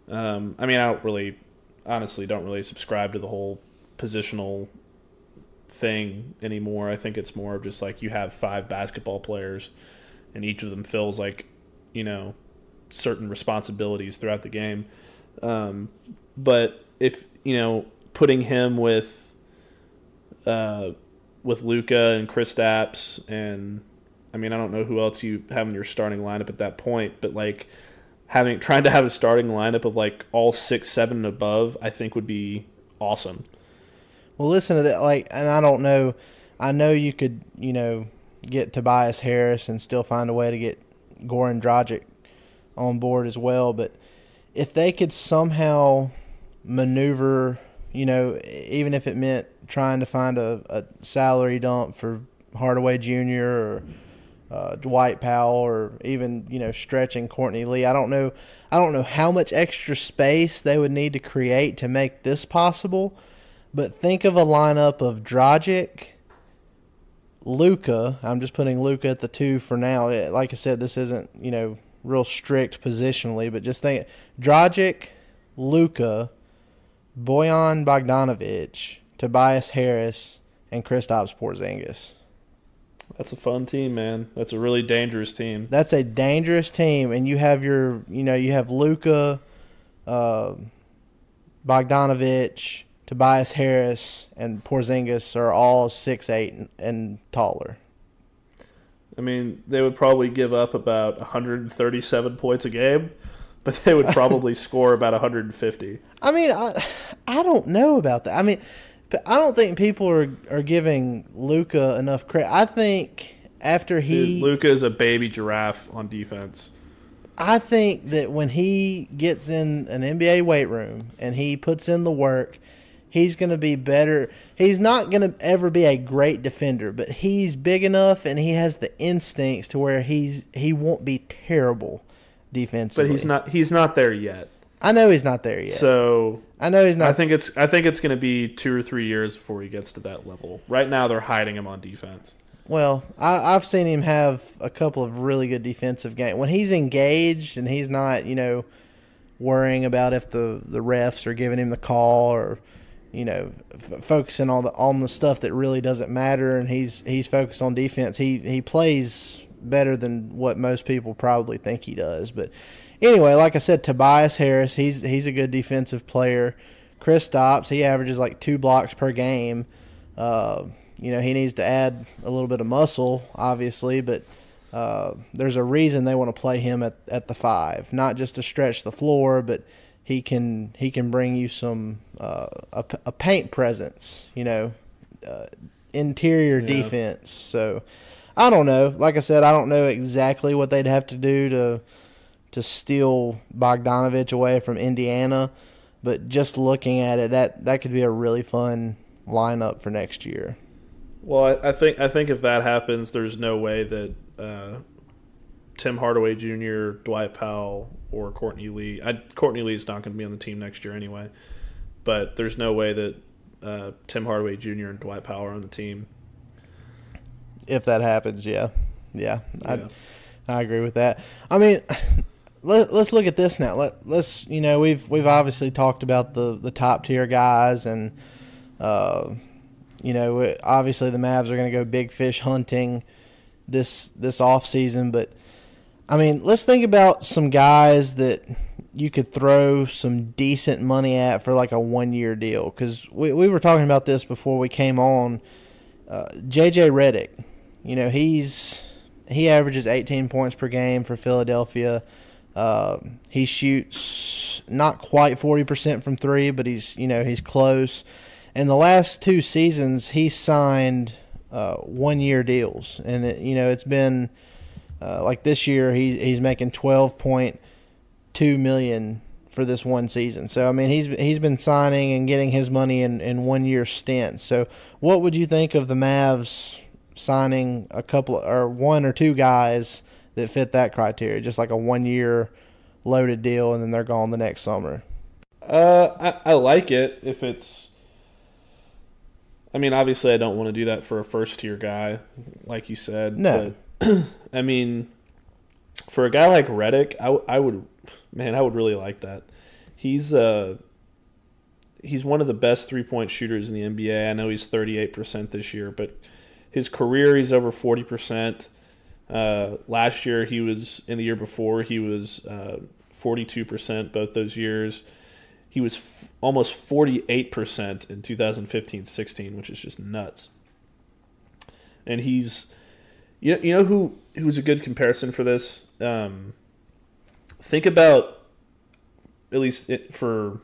I mean, I don't really subscribe to the whole positional thing anymore. I think it's more of just like you have 5 basketball players and each of them fills like, certain responsibilities throughout the game. But if, putting him with Luka and Kristaps, and I mean, I don't know who else you have in your starting lineup at that point, but like trying to have a starting lineup of like all 6, 7 and above, I think would be awesome. Well, listen to that. And I don't know. I know you could, get Tobias Harris and still find a way to get Goran Dragic on board as well. But if they could somehow maneuver, even if it meant trying to find a salary dump for Hardaway Jr. or Dwight Powell, or even stretching Courtney Lee. I don't know how much extra space they would need to create to make this possible. But think of a lineup of Dragic, Luka. I'm just putting Luka at the 2 for now. Like I said, this isn't, real strict positionally, but just think Dragic, Luka, Bojan Bogdanovic, Tobias Harris, and Kristaps Porzingis. That's a fun team, man. That's a really dangerous team. That's a dangerous team, and you have you have Luka, Bogdanovic, Tobias Harris, and Porzingis are all 6'8" and taller. I mean, they would probably give up about 137 points a game, but they would probably score about 150. I mean, I don't know about that. I mean, I don't think people are giving Luka enough credit. I think after Luka is a baby giraffe on defense. I think that when he gets in an NBA weight room and he puts in the work, he's going to be better. He's not going to ever be a great defender, but he's big enough and he has the instincts to where he won't be terrible defensively. But he's not there yet. I know he's not there yet. So I know he's not. I think it's going to be 2 or 3 years before he gets to that level. Right now they're hiding him on defense. Well, I've seen him have a couple of really good defensive games. When he's engaged and he's not, worrying about if the refs are giving him the call or, focusing on the stuff that really doesn't matter, and he's focused on defense, he plays better than what most people probably think he does. But anyway, like I said, Tobias Harris, he's a good defensive player. Kristaps, he averages like 2 blocks per game. He needs to add a little bit of muscle, obviously, but there's a reason they want to play him at the 5, not just to stretch the floor, but he can bring you some a paint presence, interior defense. So I don't know. Like I said, I don't know exactly what they'd have to do to steal Bogdanovich away from Indiana, but just looking at it, that could be a really fun lineup for next year. Well, I think if that happens, there's no way that Tim Hardaway Jr., Dwight Powell, or Courtney Lee. Courtney Lee's not going to be on the team next year anyway, but there's no way that Tim Hardaway Jr. and Dwight Powell are on the team. If that happens, yeah. I agree with that. I mean, let's look at this now. Let's we've obviously talked about the top tier guys, and obviously the Mavs are going to go big fish hunting this off season, but I mean, let's think about some guys that you could throw some decent money at for like a 1-year deal, because we were talking about this before we came on. JJ Redick, he averages 18 points per game for Philadelphia. He shoots not quite 40% from 3, but he's close. In the last 2 seasons, he signed 1-year deals, and it's been like this year he's making $12.2 million for this one season. So I mean he's been signing and getting his money in 1-year stints. So what would you think of the Mavs signing a couple or 1 or 2 guys that fit that criteria, just like a 1-year loaded deal, and then they're gone the next summer? I like it if it's. I mean, obviously, I don't want to do that for a first-tier guy, like you said. No. But, I mean, for a guy like Redick, I would really like that. He's one of the best three-point shooters in the NBA. I know he's 38% this year, but his career, he's over 40%. Last year, in the year before, he was 42% both those years. He was almost 48% in 2015-16, which is just nuts. And he's, who's a good comparison for this? Think about, at least for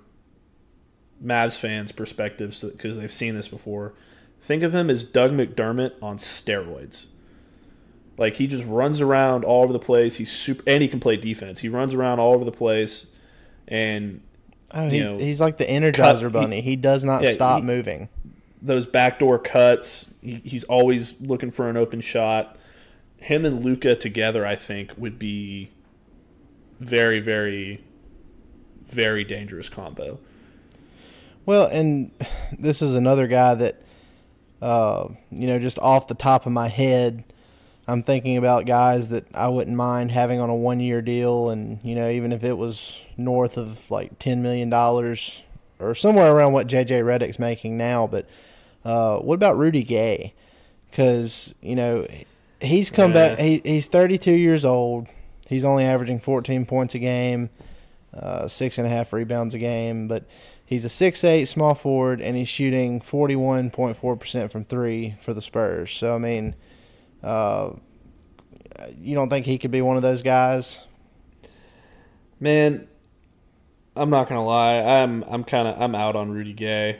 Mavs fans' perspectives, because they've seen this before. Think of him as Doug McDermott on steroids. Like, he just runs around all over the place. And he can play defense. He runs around all over the place, and he's like the Energizer Bunny. He does not stop moving. Those backdoor cuts, he's always looking for an open shot. Him and Luka together, I think, would be very, very, very dangerous combo. Well, and this is another guy that, just off the top of my head, I'm thinking about guys that I wouldn't mind having on a 1-year deal, and even if it was north of like $10 million or somewhere around what JJ Redick's making now. But what about Rudy Gay? Because he's come back. He's 32 years old. He's only averaging 14 points a game, 6.5 rebounds a game, but he's a 6'8" small forward, and he's shooting 41.4% from 3 for the Spurs. So I mean. You don't think he could be one of those guys? Man, I'm not gonna lie. I'm out on Rudy Gay.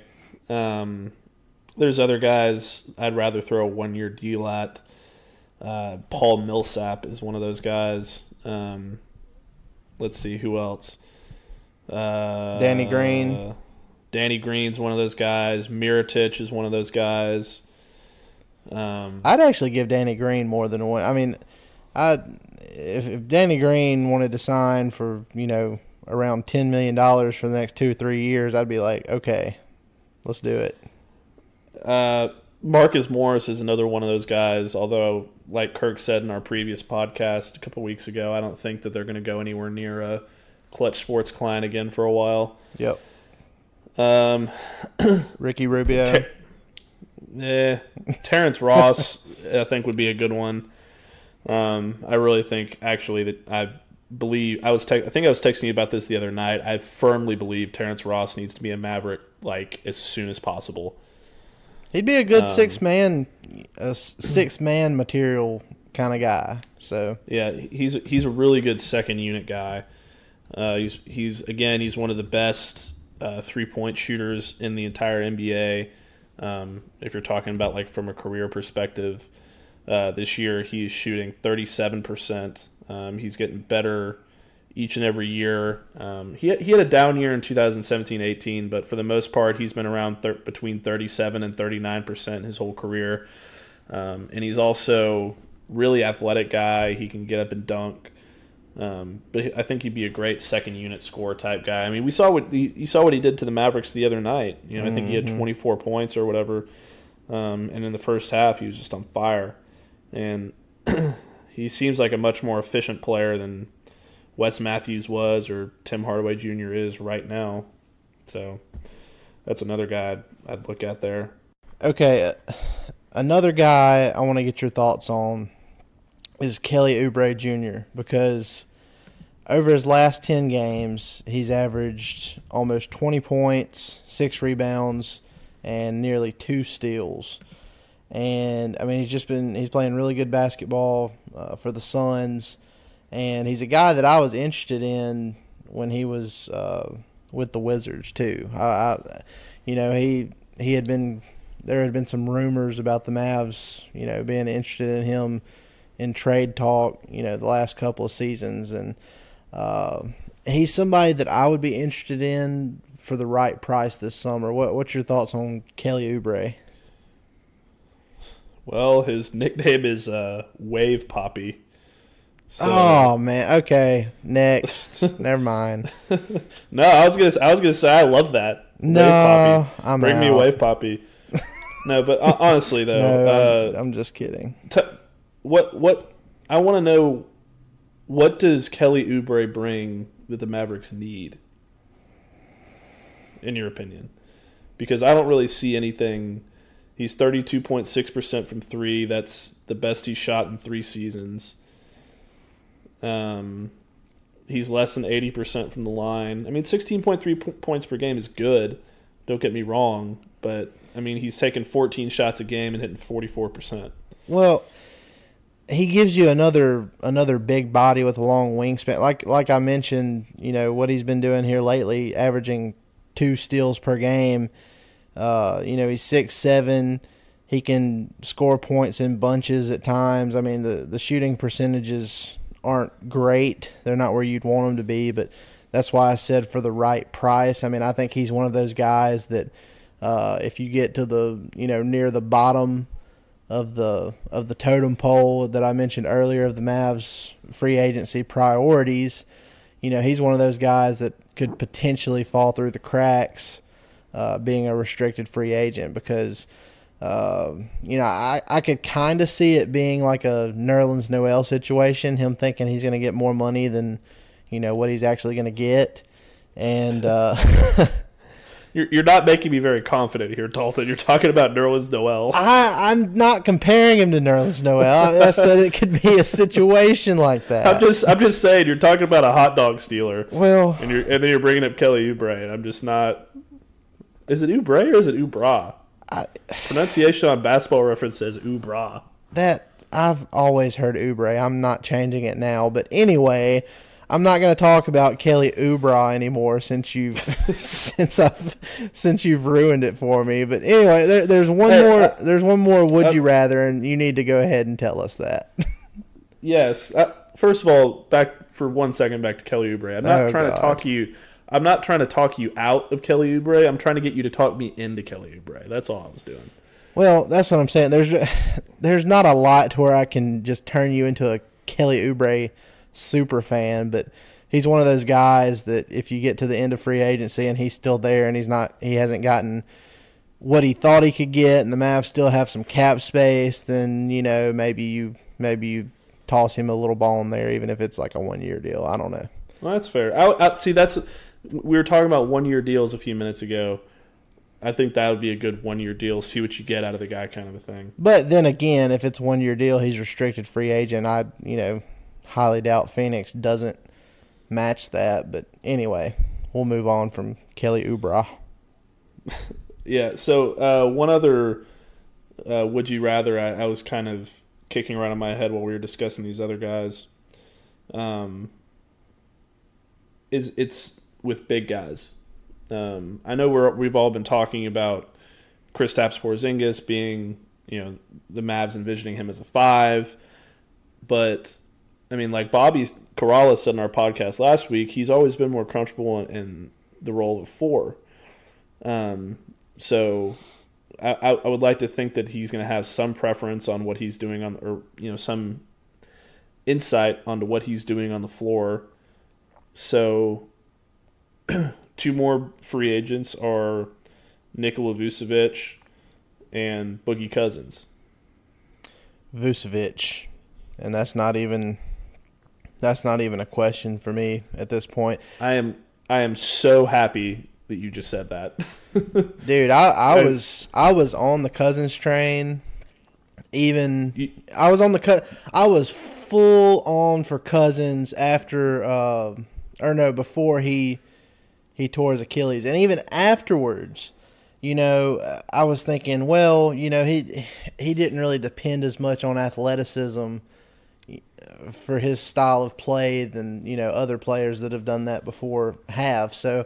There's other guys I'd rather throw a 1-year deal at. Paul Millsap is one of those guys. Let's see who else. Danny Green. Danny Green's one of those guys. Mirotic is one of those guys. I'd actually give Danny Green more than one. I mean, if Danny Green wanted to sign for around $10 million for the next 2 or 3 years, I'd be like, okay, let's do it. Marcus Morris is another one of those guys, although, like Kirk said in our previous podcast a couple weeks ago, I don't think that they're going to go anywhere near a Clutch Sports client again for a while. Yep. Ricky Rubio. Terrence Ross, I think, would be a good one. I really think, actually, that I think I was texting you about this the other night. I firmly believe Terrence Ross needs to be a Maverick like as soon as possible. He'd be a good six-man material kind of guy. So yeah, he's a really good second unit guy. He's one of the best 3-point shooters in the entire NBA. If you're talking about like from a career perspective, this year he's shooting 37%. He's getting better each and every year. He had a down year in 2017-18, but for the most part, he's been around between 37 and 39% his whole career. And he's also really athletic guy. He can get up and dunk. But I think he'd be a great second unit scorer type guy. I mean, you saw what he did to the Mavericks the other night. You know, I think he had 24 points or whatever. And in the first half, he was just on fire. And he seems like a much more efficient player than Wes Matthews was or Tim Hardaway Jr. is right now. So that's another guy I'd look at there. Okay, another guy I want to get your thoughts on is Kelly Oubre Jr. because over his last 10 games, he's averaged almost 20 points, 6 rebounds, and nearly 2 steals. And, I mean, he's playing really good basketball for the Suns. And he's a guy that I was interested in when he was with the Wizards too. There had been some rumors about the Mavs, being interested in him in trade talk, the last couple of seasons, and he's somebody that I would be interested in for the right price this summer. What's your thoughts on Kelly Oubre? Well, his nickname is Wave Poppy. So, oh man, okay. Next, never mind. No, I was gonna say I love that. No, Wave Poppy. I'm Bring out. me a Wave Poppy. No, but honestly though, no, I'm just kidding. What I want to know, what does Kelly Oubre bring that the Mavericks need, in your opinion? Because I don't really see anything. He's 32.6% from 3. That's the best he's shot in 3 seasons. He's less than 80% from the line. I mean, 16.3 points per game is good. Don't get me wrong, but I mean, he's taking 14 shots a game and hitting 44%. Well, he gives you another big body with a long wingspan. Like I mentioned, what he's been doing here lately, averaging 2 steals per game. He's 6'7". He can score points in bunches at times. I mean, the shooting percentages aren't great. They're not where you'd want them to be, but that's why I said for the right price. I mean, I think he's one of those guys that if you get to the near the bottom of the totem pole that I mentioned earlier of the Mavs free agency priorities, he's one of those guys that could potentially fall through the cracks being a restricted free agent because I could kind of see it being like a Nerlens Noel situation, him thinking he's going to get more money than, what he's actually going to get. And You're not making me very confident here, Dalton. You're talking about Nerlens Noel. I'm not comparing him to Nerlens Noel. I said it could be a situation like that. I'm just saying you're talking about a hot dog stealer. Well, and then you're bringing up Kelly Oubre, and I'm just not. Is it Oubre or is it Ubra? Pronunciation on Basketball Reference says Ubra. That I've always heard Oubre. I'm not changing it now. But anyway, I'm not going to talk about Kelly Oubre anymore since you've ruined it for me. But anyway, there's one more would you rather, and you need to go ahead and tell us that. Yes. First of all, back for 1 second back to Kelly Oubre. I'm not trying to talk you. I'm not trying to talk you out of Kelly Oubre. I'm trying to get you to talk me into Kelly Oubre. That's all I was doing. Well, that's what I'm saying. There's not a lot to where I can just turn you into a Kelly Oubre super fan, but he's one of those guys that if you get to the end of free agency and he's still there and he hasn't gotten what he thought he could get, and the Mavs still have some cap space, then maybe you toss him a little ball in there, even if it's like a 1-year deal. I don't know. Well, that's fair. See, we were talking about 1-year deals a few minutes ago. I think that would be a good 1-year deal. See what you get out of the guy, kind of a thing. But then again, if it's a 1-year deal, he's restricted free agent. I highly doubt Phoenix doesn't match that. But anyway, we'll move on from Kelly Oubre. Yeah. So one other would you rather I was kind of kicking around in my head while we were discussing these other guys. It's with big guys. I know we've all been talking about Kristaps Porzingis being, the Mavs envisioning him as a 5, but I mean, like Bobby Corrales said in our podcast last week, he's always been more comfortable in the role of 4. So I would like to think that he's going to have some preference on what he's doing some insight onto what he's doing on the floor. So 2 more free agents are Nikola Vucevic and Boogie Cousins. Vucevic, and that's not even a question for me at this point. I am so happy that you just said that. Dude, I was on the Cousins train. I was full on for Cousins before he tore his Achilles, and even afterwards, I was thinking, well, he didn't really depend as much on athleticism for his style of play than other players that have done that before have. So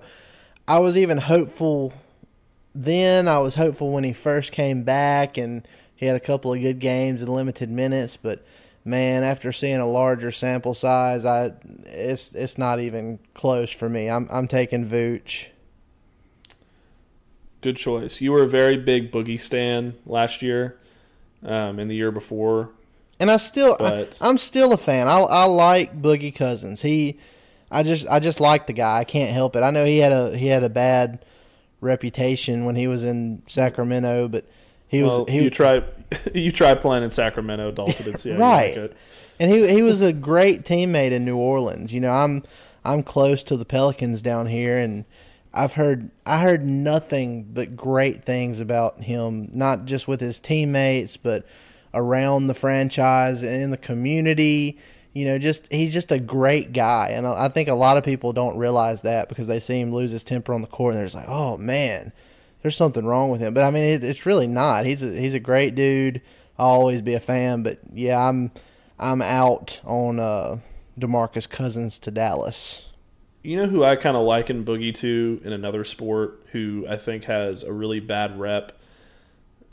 I was even hopeful then. I was hopeful when he first came back and he had a couple of good games and limited minutes, but man, after seeing a larger sample size, it's not even close for me. I'm taking Vooch. Good choice. You were a very big Boogie stan last year, and the year before, and I'm still a fan. I like Boogie Cousins. I just like the guy. I can't help it. I know he had a bad reputation when he was in Sacramento, but you try playing in Sacramento, Dalton, and see how right. You like it. And he was a great teammate in New Orleans. I'm close to the Pelicans down here, and I heard nothing but great things about him, not just with his teammates, but around the franchise and in the community. He's just a great guy, and I think a lot of people don't realize that because they see him lose his temper on the court, and they're just like, oh man, there's something wrong with him. But I mean, it's really not. He's a great dude. I'll always be a fan. But yeah, I'm out on DeMarcus Cousins to Dallas. You know who I kind of liken Boogie to in another sport, who I think has a really bad rep,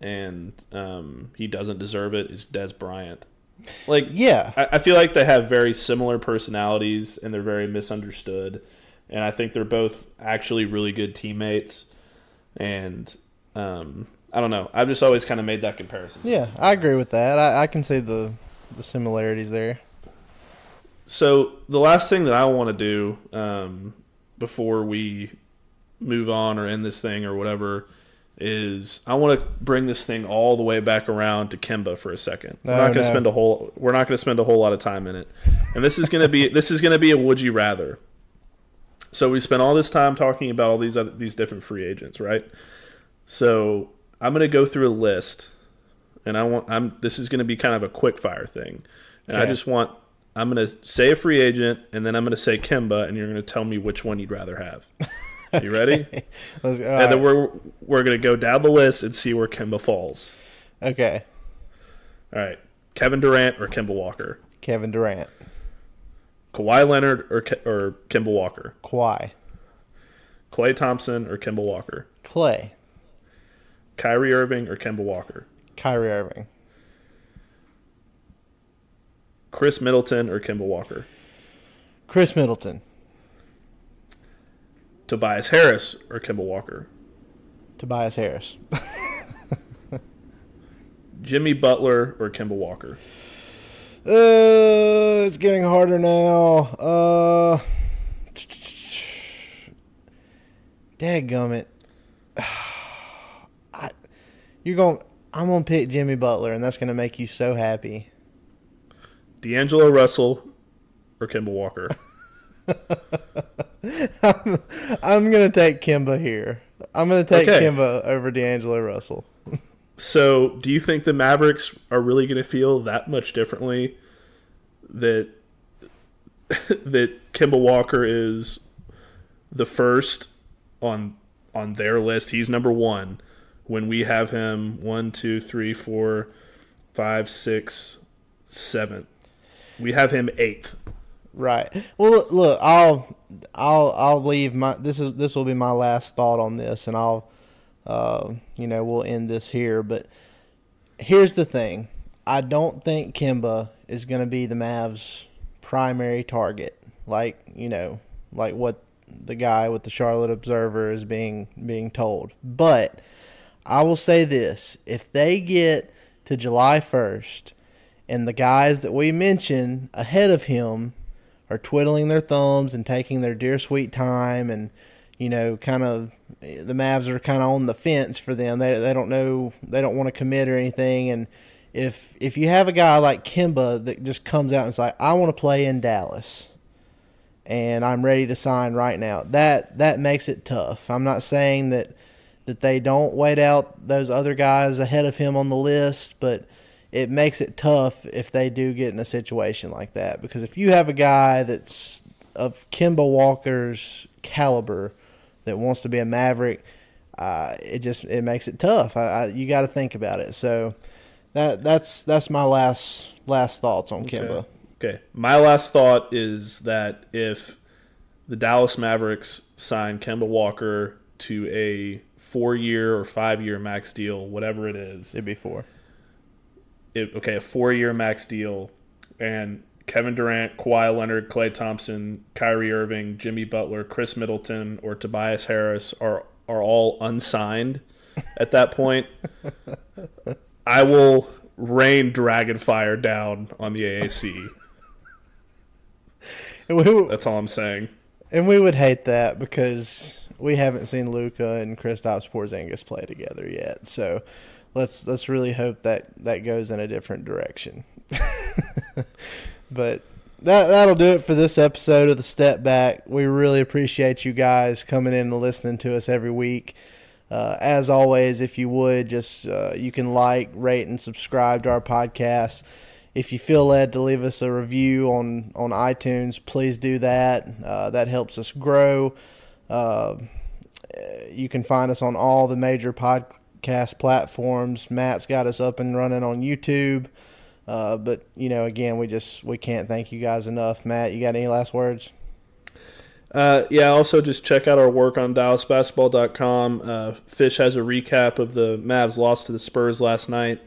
and he doesn't deserve it, is Des Bryant. Like, yeah, I feel like they have very similar personalities, and they're very misunderstood. And I think they're both actually really good teammates. And I don't know. I've just always kind of made that comparison. Yeah, I agree with that. I can see the similarities there. So the last thing that I want to do before we move on or end this thing or whatever is I want to bring this thing all the way back around to Kemba for a second. We're not going to spend a whole lot of time in it. And this is going to be a would you rather. So we spent all this time talking about all these different free agents, right? So I'm going to go through a list, and this is going to be kind of a quick fire thing. And okay. I'm going to say a free agent, and then I'm going to say Kemba, and you're going to tell me which one you'd rather have. You ready? And then we're going to go down the list and see where Kemba falls. Okay. All right. Kevin Durant or Kemba Walker? Kevin Durant. Kawhi Leonard or Kemba Walker? Kawhi. Klay Thompson or Kemba Walker? Klay. Kyrie Irving or Kemba Walker? Kyrie Irving. Chris Middleton or Kemba Walker? Chris Middleton. Tobias Harris or Kemba Walker? Tobias Harris. Jimmy Butler or Kemba Walker? It's getting harder now. Dadgummit. I'm gonna pick Jimmy Butler, and that's gonna make you so happy. D'Angelo Russell or Kemba Walker? I'm gonna take Kemba here. I'm gonna take Kemba over D'Angelo Russell. So, do you think the Mavericks are really gonna feel that much differently that Kemba Walker is the first on their list? He's number one when we have him 1, 2, 3, 4, 5, 6, 7. We have him 8th. Right. Well, look, I'll leave my this will be my last thought on this, and I'll we'll end this here. But here's the thing: I don't think Kemba is going to be the Mavs' primary target, like what the guy with the Charlotte Observer is being told. But I will say this: if they get to July 1st, and the guys that we mentioned ahead of him are twiddling their thumbs and taking their dear sweet time, and kind of the Mavs are kind of on the fence for them. They don't know, they don't want to commit or anything. And if you have a guy like Kemba that just comes out and is like, I want to play in Dallas and I'm ready to sign right now, that makes it tough. I'm not saying that they don't wait out those other guys ahead of him on the list, but it makes it tough if they do get in a situation like that. Because if you have a guy that's of Kemba Walker's caliber that wants to be a Maverick, it makes it tough. You got to think about it. So that's my last thoughts on Kemba. Okay. My last thought is that if the Dallas Mavericks sign Kemba Walker to a 4-year or 5-year max deal, whatever it is, it'd be 4. A 4-year max deal, and Kevin Durant, Kawhi Leonard, Klay Thompson, Kyrie Irving, Jimmy Butler, Chris Middleton, or Tobias Harris are all unsigned at that point, I will rain dragon fire down on the AAC. That's all I'm saying. And we would hate that because we haven't seen Luka and Kristaps Porzingis play together yet. So let's really hope that goes in a different direction. But that'll do it for this episode of the Step Back. We really appreciate you guys coming in and listening to us every week. As always, if you would, just you can like, rate, and subscribe to our podcast. If you feel led to leave us a review on iTunes, please do that. That helps us grow. You can find us on all the major podcast platforms. Matt's got us up and running on YouTube. But again, we can't thank you guys enough. Matt, you got any last words? Also just check out our work on DallasBasketball.com. Fish has a recap of the Mavs loss to the Spurs last night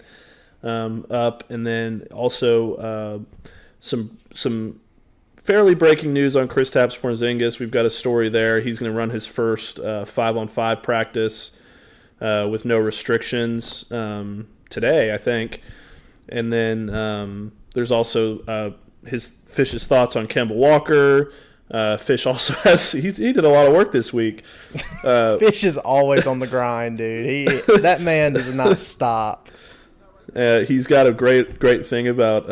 up, and then also some fairly breaking news on Kristaps Porzingis. We've got a story there. He's going to run his first 5-on-5 practice with no restrictions today, I think. And then there's also Fish's thoughts on Kemba Walker. Fish also he did a lot of work this week. Fish is always on the grind, dude. That man does not stop. He's got a great thing about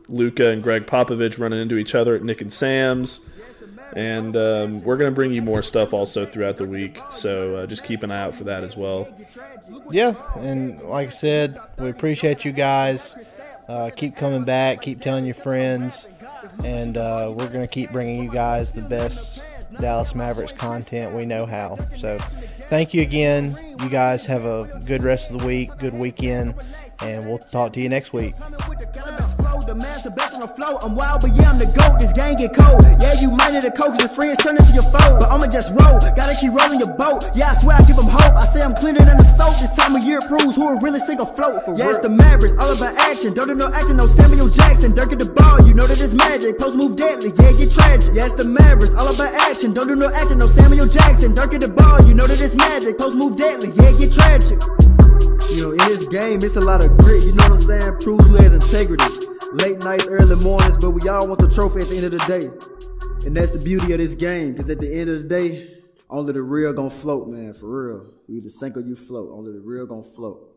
Luka and Greg Popovich running into each other at Nick and Sam's. And we're going to bring you more stuff also throughout the week. So just keep an eye out for that as well. Yeah, and like I said, we appreciate you guys. Keep coming back. Keep telling your friends. And we're going to keep bringing you guys the best Dallas Mavericks content we know how. So thank you again. You guys have a good rest of the week, good weekend, and we'll talk to you next week. The man's the best on the floor. I'm wild, but yeah, I'm the GOAT. This game get cold. Yeah, you might need a coach and friends turn into your foe. But I'ma just roll. Gotta keep rolling your boat. Yeah, I swear I give them hope. I say I'm cleaner than the soap. This time of year proves who will really sink afloat. For yeah, real. It's the Mavericks, all about action. Don't do no acting, no Samuel Jackson. Dirk at the ball, you know that it's magic. Post move deadly, yeah, get tragic. Yeah, it's the Mavericks, all about action. Don't do no acting, no Samuel Jackson. Dirk at the ball, you know that it's magic. Post move deadly, yeah, get tragic. In this game, it's a lot of grit. You know what I'm saying? Proves who has integrity. Late nights, early mornings, but we all want the trophy at the end of the day. And that's the beauty of this game, because at the end of the day, only the real gonna float, man, for real. You either sink or you float. Only the real gonna float.